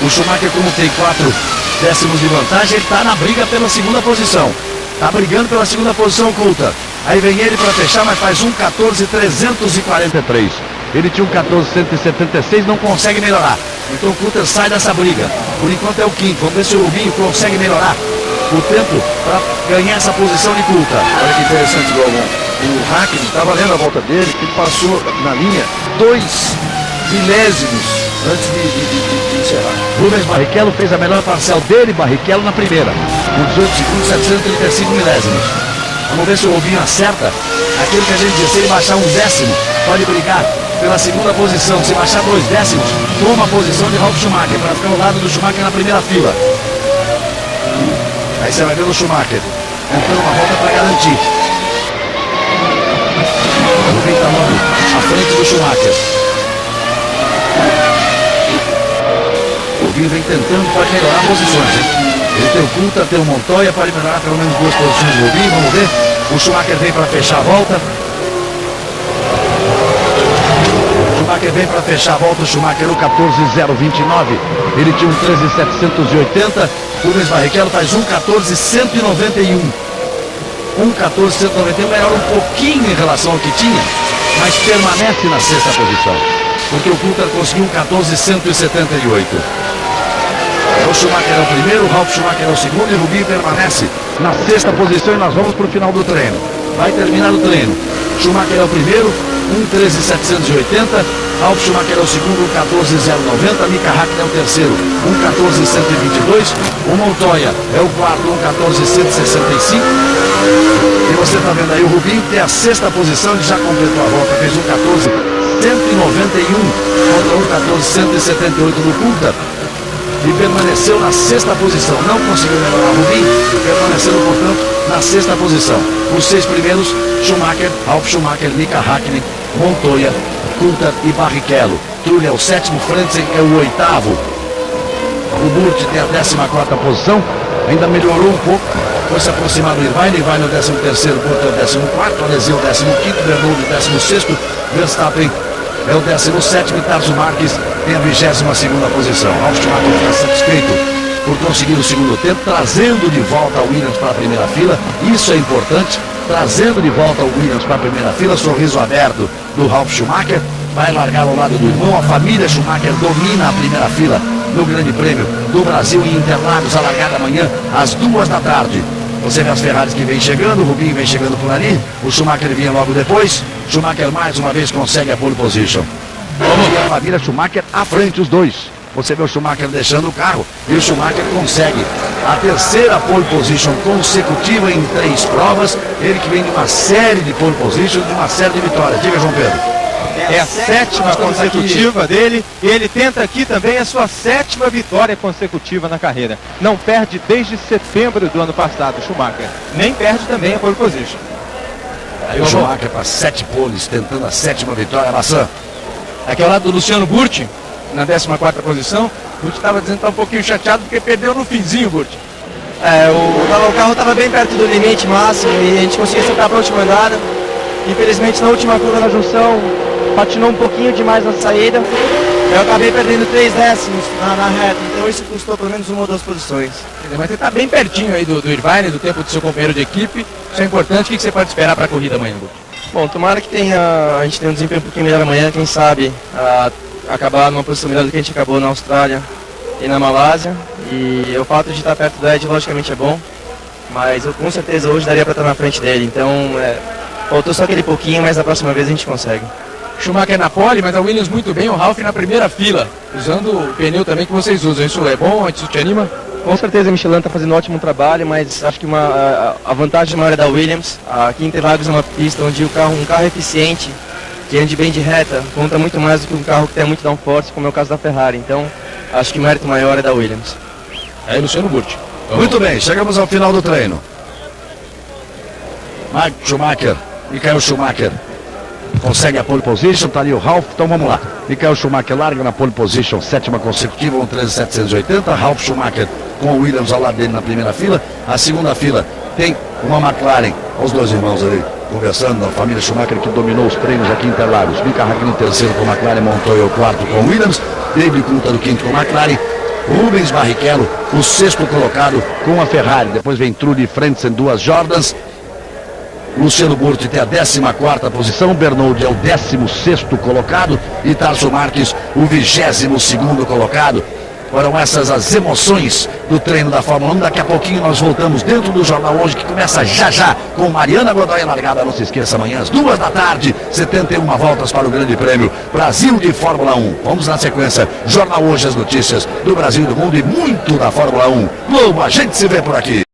o Schumacher, como tem 4 décimos de vantagem, ele está na briga pela 2ª posição. Está brigando pela 2ª posição, Coulthard. Aí vem ele para fechar, mas faz 1:14.343. Ele tinha 1:14.176, não consegue melhorar. Então o Coulthard sai dessa briga. Por enquanto é o 5º. Vamos ver se o Rubinho consegue melhorar o tempo para ganhar essa posição de Coulthard. Olha que interessante, Galvão. O Häkkinen estava lendo a volta dele, ele passou na linha 2 milésimos antes de encerrar. Rubens Barrichello fez a melhor parcial dele, Barrichello na primeira, com 18 segundos, 735 milésimos. Vamos ver se o Rubinho acerta aquilo que a gente disse. Se ele baixar 1 décimo, pode brigar pela 2ª posição. Se baixar 2 décimos, toma a posição de Ralf Schumacher para ficar ao lado do Schumacher na primeira fila. Aí você vai ver o Schumacher tentando uma volta para garantir. O Rubinho está logo à frente do Schumacher. O Rubinho vem tentando, pode melhorar posições, hein? Ele tem o Coulthard, tem o Montoya, pode melhorar pelo menos 2 posições do Rubinho, vamos ver. O Schumacher vem para fechar a volta. O Schumacher vem para fechar a volta, o Schumacher no 14.029. Ele tinha um 13.780. O Rubens Barrichello faz 1:14.191. 1:14.191 melhora um pouquinho em relação ao que tinha, mas permanece na sexta posição, porque o Coulthard conseguiu um 14,178. O Schumacher é o primeiro, o Ralf Schumacher é o segundo e o Rubinho permanece na sexta posição e nós vamos para o final do treino. Vai terminar o treino. Schumacher é o primeiro, 1,13,780. Ralf Schumacher é o segundo, 1,14,090. Mika Hakkinen é o terceiro, 1,14,122. O Montoya é o quarto, 1,14,165. E você está vendo aí o Rubinho tem a sexta posição, ele já completou a volta, fez 1,14,191 contra 1,14,178 no Coulthard. E permaneceu na sexta posição, não conseguiu melhorar o Rubinho, permanecendo, portanto, na sexta posição. Os 6 primeiros, Schumacher, Ralf Schumacher, Mika Hakkinen, Montoya, Coulthard e Barrichello. Trulli é o sétimo, Frentzen é o oitavo. O Burt tem a 14ª posição, ainda melhorou um pouco, foi se aproximar do Irvine, Irvine é o 13º, Burt é o 14º, Alesi é o 15º, Bernoulli o 16º, Verstappen é o 17º e Tarso Marques tem a 22ª posição. Ralf Schumacher está satisfeito por conseguir o segundo tempo, trazendo de volta a Williams para a primeira fila. Isso é importante, trazendo de volta o Williams para a primeira fila. Sorriso aberto do Ralf Schumacher, vai largar ao lado do irmão. A família Schumacher domina a primeira fila no Grande Prêmio do Brasil em Interlagos, a largada amanhã às 2 da tarde. Você vê as Ferraris que vem chegando, o Rubinho vem chegando por ali, o Schumacher vinha logo depois. Schumacher mais uma vez consegue a pole position. E a família Schumacher à frente, os dois. Você vê o Schumacher deixando o carro e o Schumacher consegue a terceira pole position consecutiva em 3 provas. Ele que vem de uma série de pole position, de uma série de vitórias. Diga, João Pedro. É a 7ª consecutiva dele e ele tenta aqui também a sua 7ª vitória consecutiva na carreira. Não perde desde setembro do ano passado, Schumacher. Nem perde também a pole position. Aí o Schumacher para 7 poles, tentando a 7ª vitória, maçã. Aqui ao lado do Luciano Burti, na 14ª posição. O Burti estava dizendo que está um pouquinho chateado porque perdeu no finzinho, Burti. O carro estava bem perto do limite máximo e a gente conseguia soltar para a última andada. Infelizmente na última curva da junção patinou um pouquinho demais na saída. Eu acabei perdendo 3 décimos na reta, então isso custou pelo menos 1 ou 2 posições. Mas você está bem pertinho aí do Irvine, do tempo do seu companheiro de equipe. Isso é importante. O que você pode esperar para a corrida amanhã, Burti? Bom, tomara que a gente tenha um desempenho um pouquinho melhor amanhã, quem sabe acabar numa posição melhor do que a gente acabou na Austrália e na Malásia. E o fato de estar perto do Ed logicamente é bom, mas eu com certeza hoje daria para estar na frente dele. Então faltou só aquele pouquinho, mas da próxima vez a gente consegue. Schumacher na pole, mas a Williams muito bem, o Ralf na primeira fila, usando o pneu também que vocês usam. Isso é bom? Isso te anima? Com certeza a Michelin está fazendo um ótimo trabalho, mas acho que a vantagem maior é da Williams. Aqui em Interlagos é uma pista onde um carro eficiente, que ande bem de reta, conta muito mais do que um carro que tem muito downforce, como é o caso da Ferrari. Então acho que o mérito maior é da Williams. É Luciano Burti. Muito bem, chegamos ao final do treino. Michael Schumacher, Michael Schumacher consegue a pole position, tá ali o Ralf, então vamos lá. Michael Schumacher larga na pole position, 7ª consecutiva, 1,13,780. Ralf Schumacher com o Williams ao lado dele na primeira fila. A segunda fila tem uma McLaren, os dois irmãos ali conversando, a família Schumacher que dominou os treinos aqui em Interlagos. Mika Hakkinen terceiro com a McLaren, Montoya o quarto com o Williams, David Coulthard o quinto com a McLaren, Rubens Barrichello o 6º colocado com a Ferrari. Depois vem Trulli e Frentzen, 2 Jordans. Luciano Burti tem a 14ª posição, Bernoulli é o 16º colocado e Tarso Marques o 22º colocado. Foram essas as emoções do treino da Fórmula 1. Daqui a pouquinho nós voltamos dentro do Jornal Hoje, que começa já com Mariana Godoy largada. Não se esqueça, amanhã às 2 da tarde, 71 voltas para o Grande Prêmio Brasil de Fórmula 1. Vamos na sequência, Jornal Hoje, as notícias do Brasil e do mundo e muito da Fórmula 1. Globo, a gente se vê por aqui.